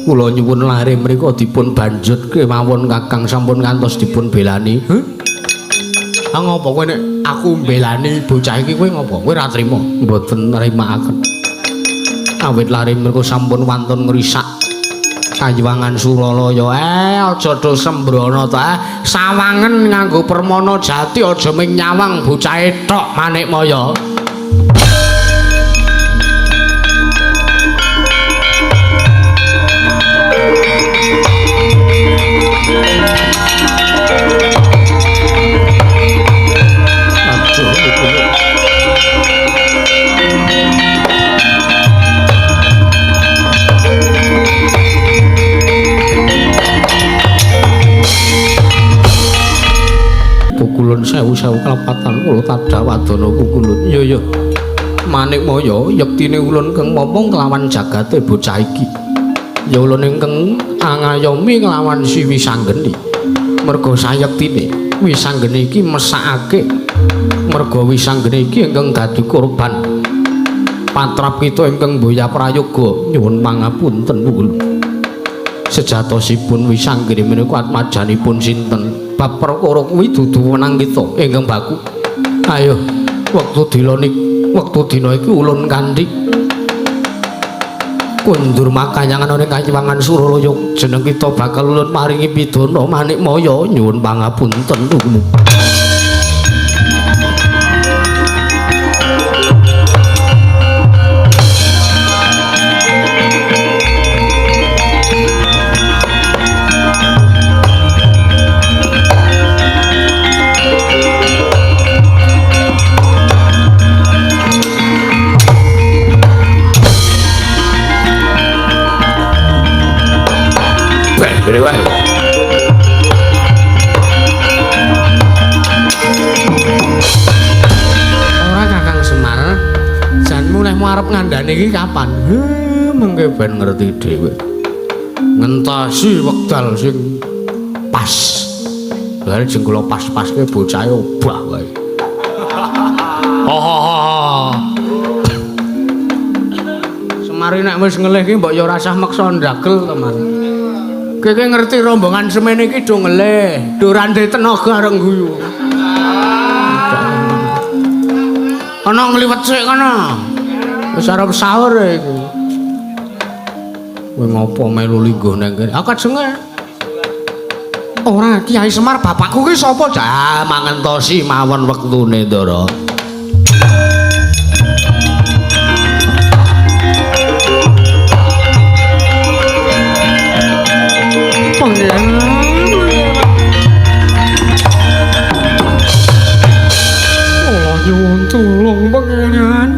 Kula nyuwun lare mriku dipun banjutke mawon Kakang sampun ngantos dipun belani. Ah ngopo kowe nek aku belani bocah iki kowe ngopo? Kowe ora trima? Mboten nrimakaken. Awit lare mriku sampun wantun ngrisak Kayuwangan Suralaya. Aja do sembrono ta. Sawangen nganggo permana jati aja ming nyawang bocahe tok Manikmaya. kulun sewu-sewu kelepatan kula tadha wadana kukulun. Iya ya. Manik Maya yektine ulun keng momong kelawan jagate bocah iki. Ya ulun ingkang angayomi kelawan si Wisanggeni. Merga sayektine Wisanggeni iki mesakake. Merga Wisanggeni iki ingkang dadi korban patrap kita ingkang Boya Prayoga nyuwun pangapunten ulun. Sejatosipun Wisanggeni menika atmajanipun sinten? Bab perkara kuwi dudu wenang kita ingkang baku. Ayo wektu dina iki ulun kanthi kundur makayangan ning Kayiwangan Suralaya jeneng kita bakal ulun maringi pidana Manik Maya nyuwun pangapunten lumu. Gede wae. Ora Kakang Semar, jan mulehmu arep ngandhani iki kapan? Mengke ben ngerti dhewe. Ngentasi wekdal sing pas. Lah jeng kula pas-paske bocahe obah wae. Semar nek wis ngelih iki mbok ya ora usah maksa ndagel to, Mas. Kowe ngerti rombongan semene iki do ngelih, do randhe tenaga areng guyu. Ana ngliwet sik kana. Wis arep sahur iki. Kowe ngopo melu lingguh nang kene? Aku jenge. Ora Kiai Semar bapakku ki sapa? Ja, mangentosi mawon wektune, Ndara.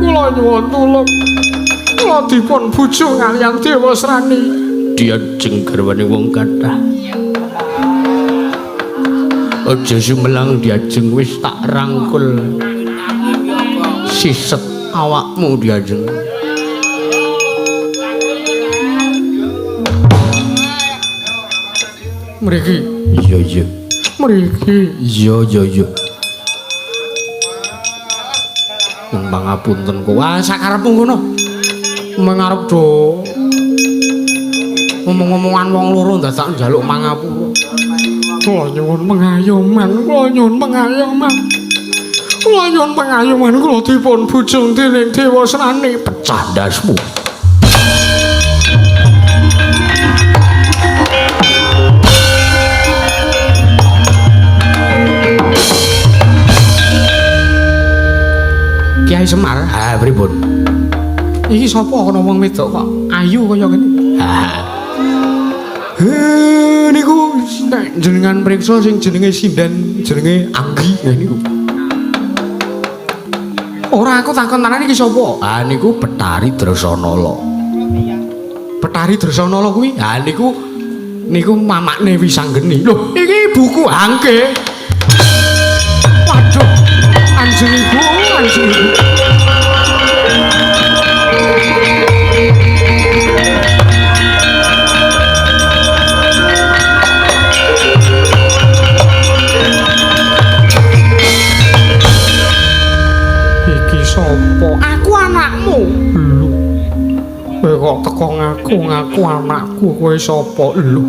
Kula nyuwun tulung. Kula dipun bujuk kaliyan Dewa Srani. Diajeng garwane wong kathah. Aja sumelang diajeng wis tak rangkul. Siset awakmu diajeng. Mriki. Iya. Mriki. Iya. Pangapunten kok. Wah, sakarepmu ngono. Mengarep do. Ngomong-ngomongan wong loro dadak njaluk pangapura. Kula nyuwun pengayoman, kula dipun bujung dening Dewa Srani. Pecah ndasmu. Kiai Semar, ha pripun? Iki sapa ana wong wedok kok ayu kaya ngene? Niku nek jenengan priksa sing jenenge sinden, jenenge Anggi niku. Ora aku takon tenan iki sapa? Ha niku Betari Dresanala. Betari Dresanala kuwi? Ha niku mamakne Wisanggeni. Lho, iki ibuku Angge. Waduh, anjing ibu. Sopo? Aku anakmu. Lho. Kowe kok teko ngaku anakku, kowe sapa? Lho.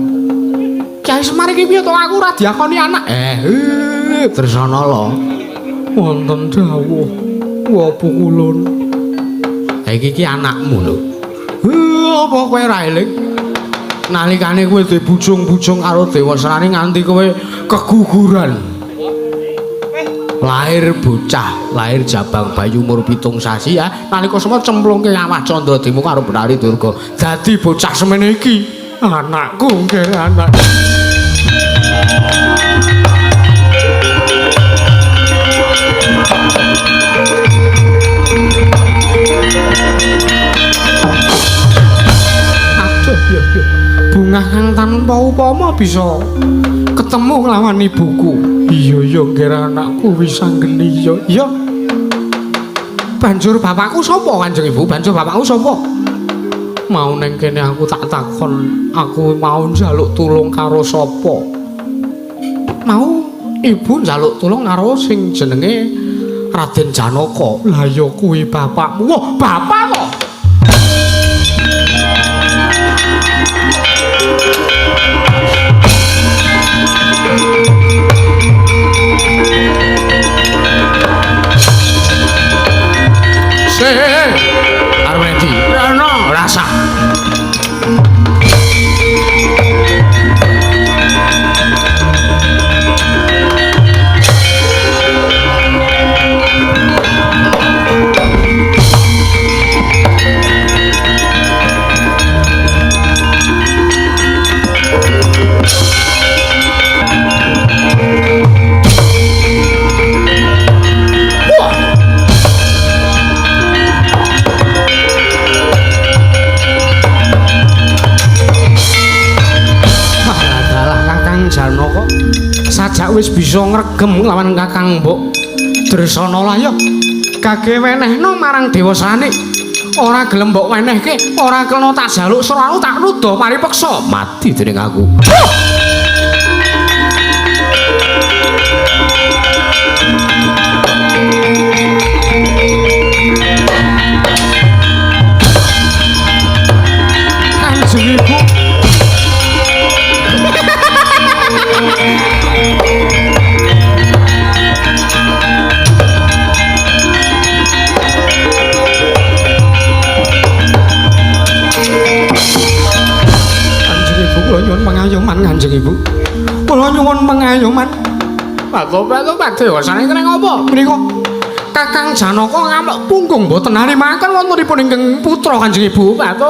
Kiai Semar iki piye to aku ora diakoni anak? Dresanala. Wonten dawuh. Apa kulun? Iki anakmu lho. Apa kowe ora eling? Nalikane kowe dibujung-bujung karo Dewa Srani nganti kowe keguguran. Lahir bocah, lahir jabang bayi umur 7 sasi ya. Nalika semua cemplungke awak Candradima karo Betari Durga. Dadi bocah semene iki anakku nggih anak. Aduh, yo. Bunga kang tanpa upama bisa ketemu nglawan ibuku. Iya ya nggih anakku wis anggeni ya. Iya. Banjur bapakku sapa Kanjeng Ibu? Banjur bapakku sapa? Mau neng kene aku tak takon, aku mau njaluk tulung karo sapa? Mau ibu njaluk tulung karo sing jenenge Raden Janaka. Lah ya kuwi bapakmu. Wah, bapak kok. Arwendi, Rano, rasa. Janaka sajak wis bisa ngregem lawan Kakang Mbok Dresana lah ya gage wenehno marang Dewa Sranik ora gelem mbok wenehke ora kena tak jaluk serawu tak nuda paripeksa mati dening aku. Kanjeng Ibu kula nyuwun pangayoman Kanjeng Ibu. Kula nyuwun pangayoman. Pak Dewa Sranik kene apa? Menika Kakang Janaka ngamuk punggung boten narimaken wontenipun ingkang putra Kanjeng Ibu. Pak.